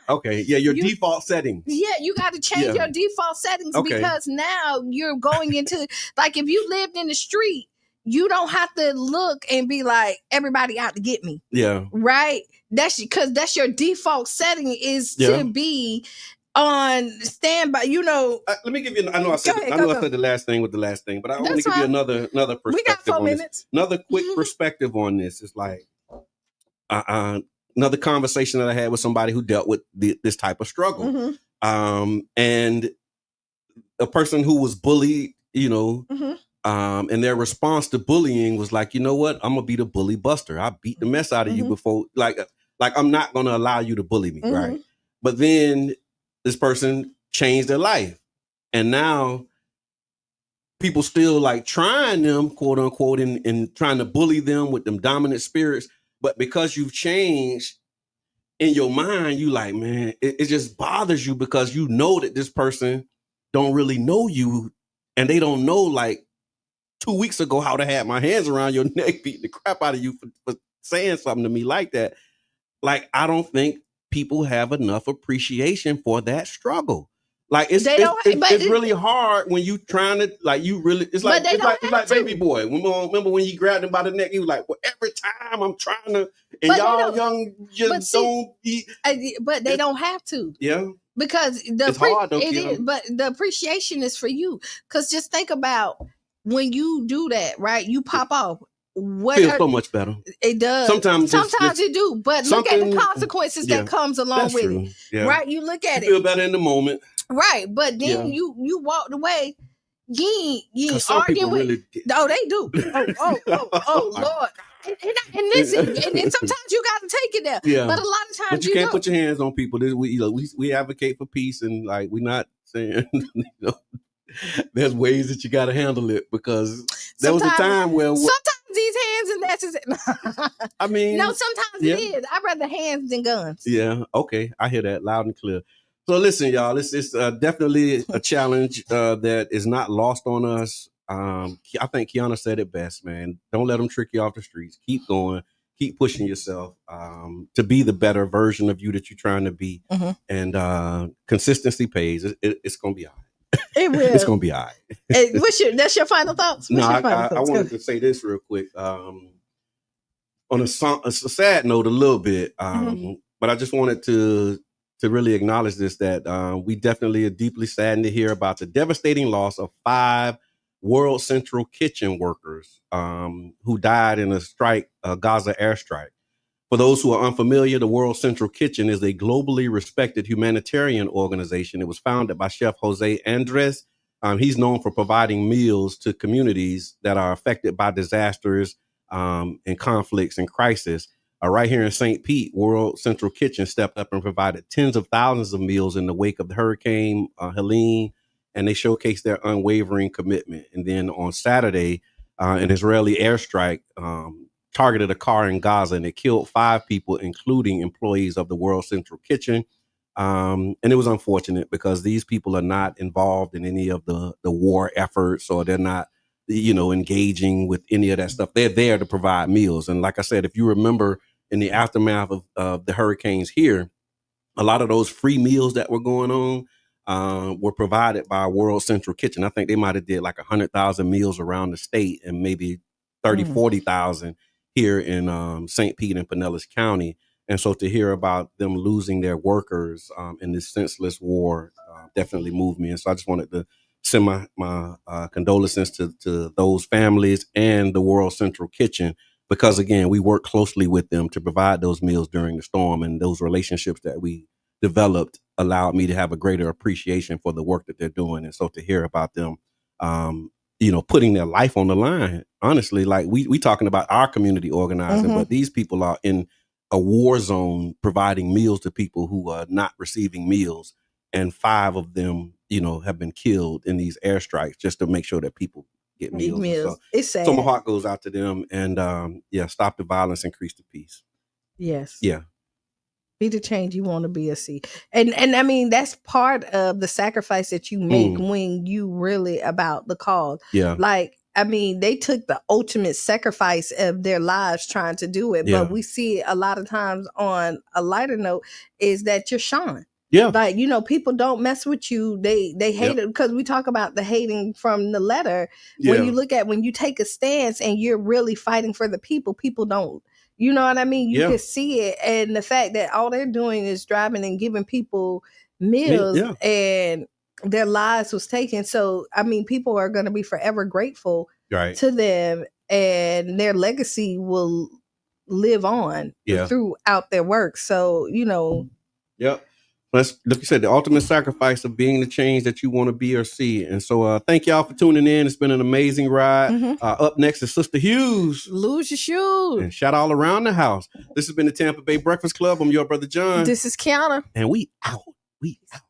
Okay. Yeah, your default settings. Yeah, you got to change your default settings, because now you're going into, like, if you lived in the street, you don't have to look and be like, everybody out to get me. Yeah. Right? That's because that's your default setting, is to be on standby. Let me give you. I know I said the last thing with the last thing, but I want to give you another perspective. We got 4 minutes. Another quick perspective on this is like another conversation that I had with somebody who dealt with this type of struggle, and a person who was bullied. And their response to bullying was like, you know what? I'm gonna be the bully buster. I beat the mess out of you before, like I'm not gonna allow you to bully me, right? But then this person changed their life, and now people still like trying them, quote unquote, and trying to bully them with them dominant spirits. But because you've changed in your mind, you like, man, it just bothers you, because you know that this person don't really know you, and they don't know, like, 2 weeks ago how to have my hands around your neck, beating the crap out of you for saying something to me like that. Like, I don't think people have enough appreciation for that struggle. Like, it's really hard when you trying to, like, you really, it's like Baby Boy. Remember when you grabbed him by the neck, he was like, well, every time I'm trying to, and y'all young just don't eat. But they don't have to. Yeah. Because it's hard, though, but the appreciation is for you. Because just think about, when you do that, right? You pop off. Feels so much better. It does. Sometimes you do, but look at the consequences that comes along with it. Yeah. Right? You look at you feel better in the moment. Right. But then you walked away. You ain't arguing with. Really they do. Oh Lord. And sometimes you got to take it there. Yeah. But a lot of times but you can't put your hands on people. We advocate for peace, and like, we're not saying there's ways that you got to handle it, because there was a time where sometimes these hands and that's just I mean, no, sometimes it is. I'd rather hands than guns. Yeah, okay, I hear that loud and clear. So listen, y'all, it's definitely a challenge that is not lost on us. I think Kiana said it best, man. Don't let them trick you off the streets. Keep going. Keep pushing yourself to be the better version of you that you're trying to be. And consistency pays. It's going to be all right. It will. It's gonna be all right. That's your final thoughts? I wanted to say this real quick. On a sad note, a little bit, but I just wanted to really acknowledge this, that we definitely are deeply saddened to hear about the devastating loss of 5 World Central Kitchen workers who died in a strike, Gaza airstrike. For those who are unfamiliar, the World Central Kitchen is a globally respected humanitarian organization. It was founded by Chef Jose Andres. He's known for providing meals to communities that are affected by disasters and conflicts and crisis. Right here in St. Pete, World Central Kitchen stepped up and provided tens of thousands of meals in the wake of the Hurricane Helene, and they showcased their unwavering commitment. And then on Saturday, an Israeli airstrike targeted a car in Gaza, and it killed 5 people, including employees of the World Central Kitchen. And it was unfortunate, because these people are not involved in any of the war efforts, or they're not, engaging with any of that stuff. They're there to provide meals. And like I said, if you remember in the aftermath of the hurricanes here, a lot of those free meals that were going on were provided by World Central Kitchen. I think they might have did like 100,000 meals around the state, and maybe 40,000 here in St. Pete and Pinellas County. And so to hear about them losing their workers in this senseless war definitely moved me. And so I just wanted to send my condolences to those families and the World Central Kitchen, because again, we work closely with them to provide those meals during the storm, and those relationships that we developed allowed me to have a greater appreciation for the work that they're doing. And so to hear about them, putting their life on the line, honestly, like we talking about our community organizing, but these people are in a war zone providing meals to people who are not receiving meals. And 5 of them, have been killed in these airstrikes just to make sure that people get meals. So, it's sad. So my heart goes out to them, and stop the violence, increase the peace. Yes. Yeah. Be the change you want to be, and I mean, that's part of the sacrifice that you make when you really about the cause. Yeah. Like, I mean, they took the ultimate sacrifice of their lives trying to do it. Yeah. But we see a lot of times on a lighter note is that you're shunned. Yeah. Like, people don't mess with you. They hate it, because we talk about the hating from the letter. Yeah. When you take a stance and you're really fighting for the people don't. You know what I mean? You can see it. And the fact that all they're doing is driving and giving people meals and their lives was taken. So, I mean, people are going to be forever grateful to them, and their legacy will live on throughout their work. So, Yep. Like you said, the ultimate sacrifice of being the change that you want to be or see. And so thank y'all for tuning in. It's been an amazing ride. Up next is Sister Hughes. Lose your shoes. And shout all around the house. This has been the Tampa Bay Breakfast Club. I'm your brother John. This is Kiana. And we out. We out.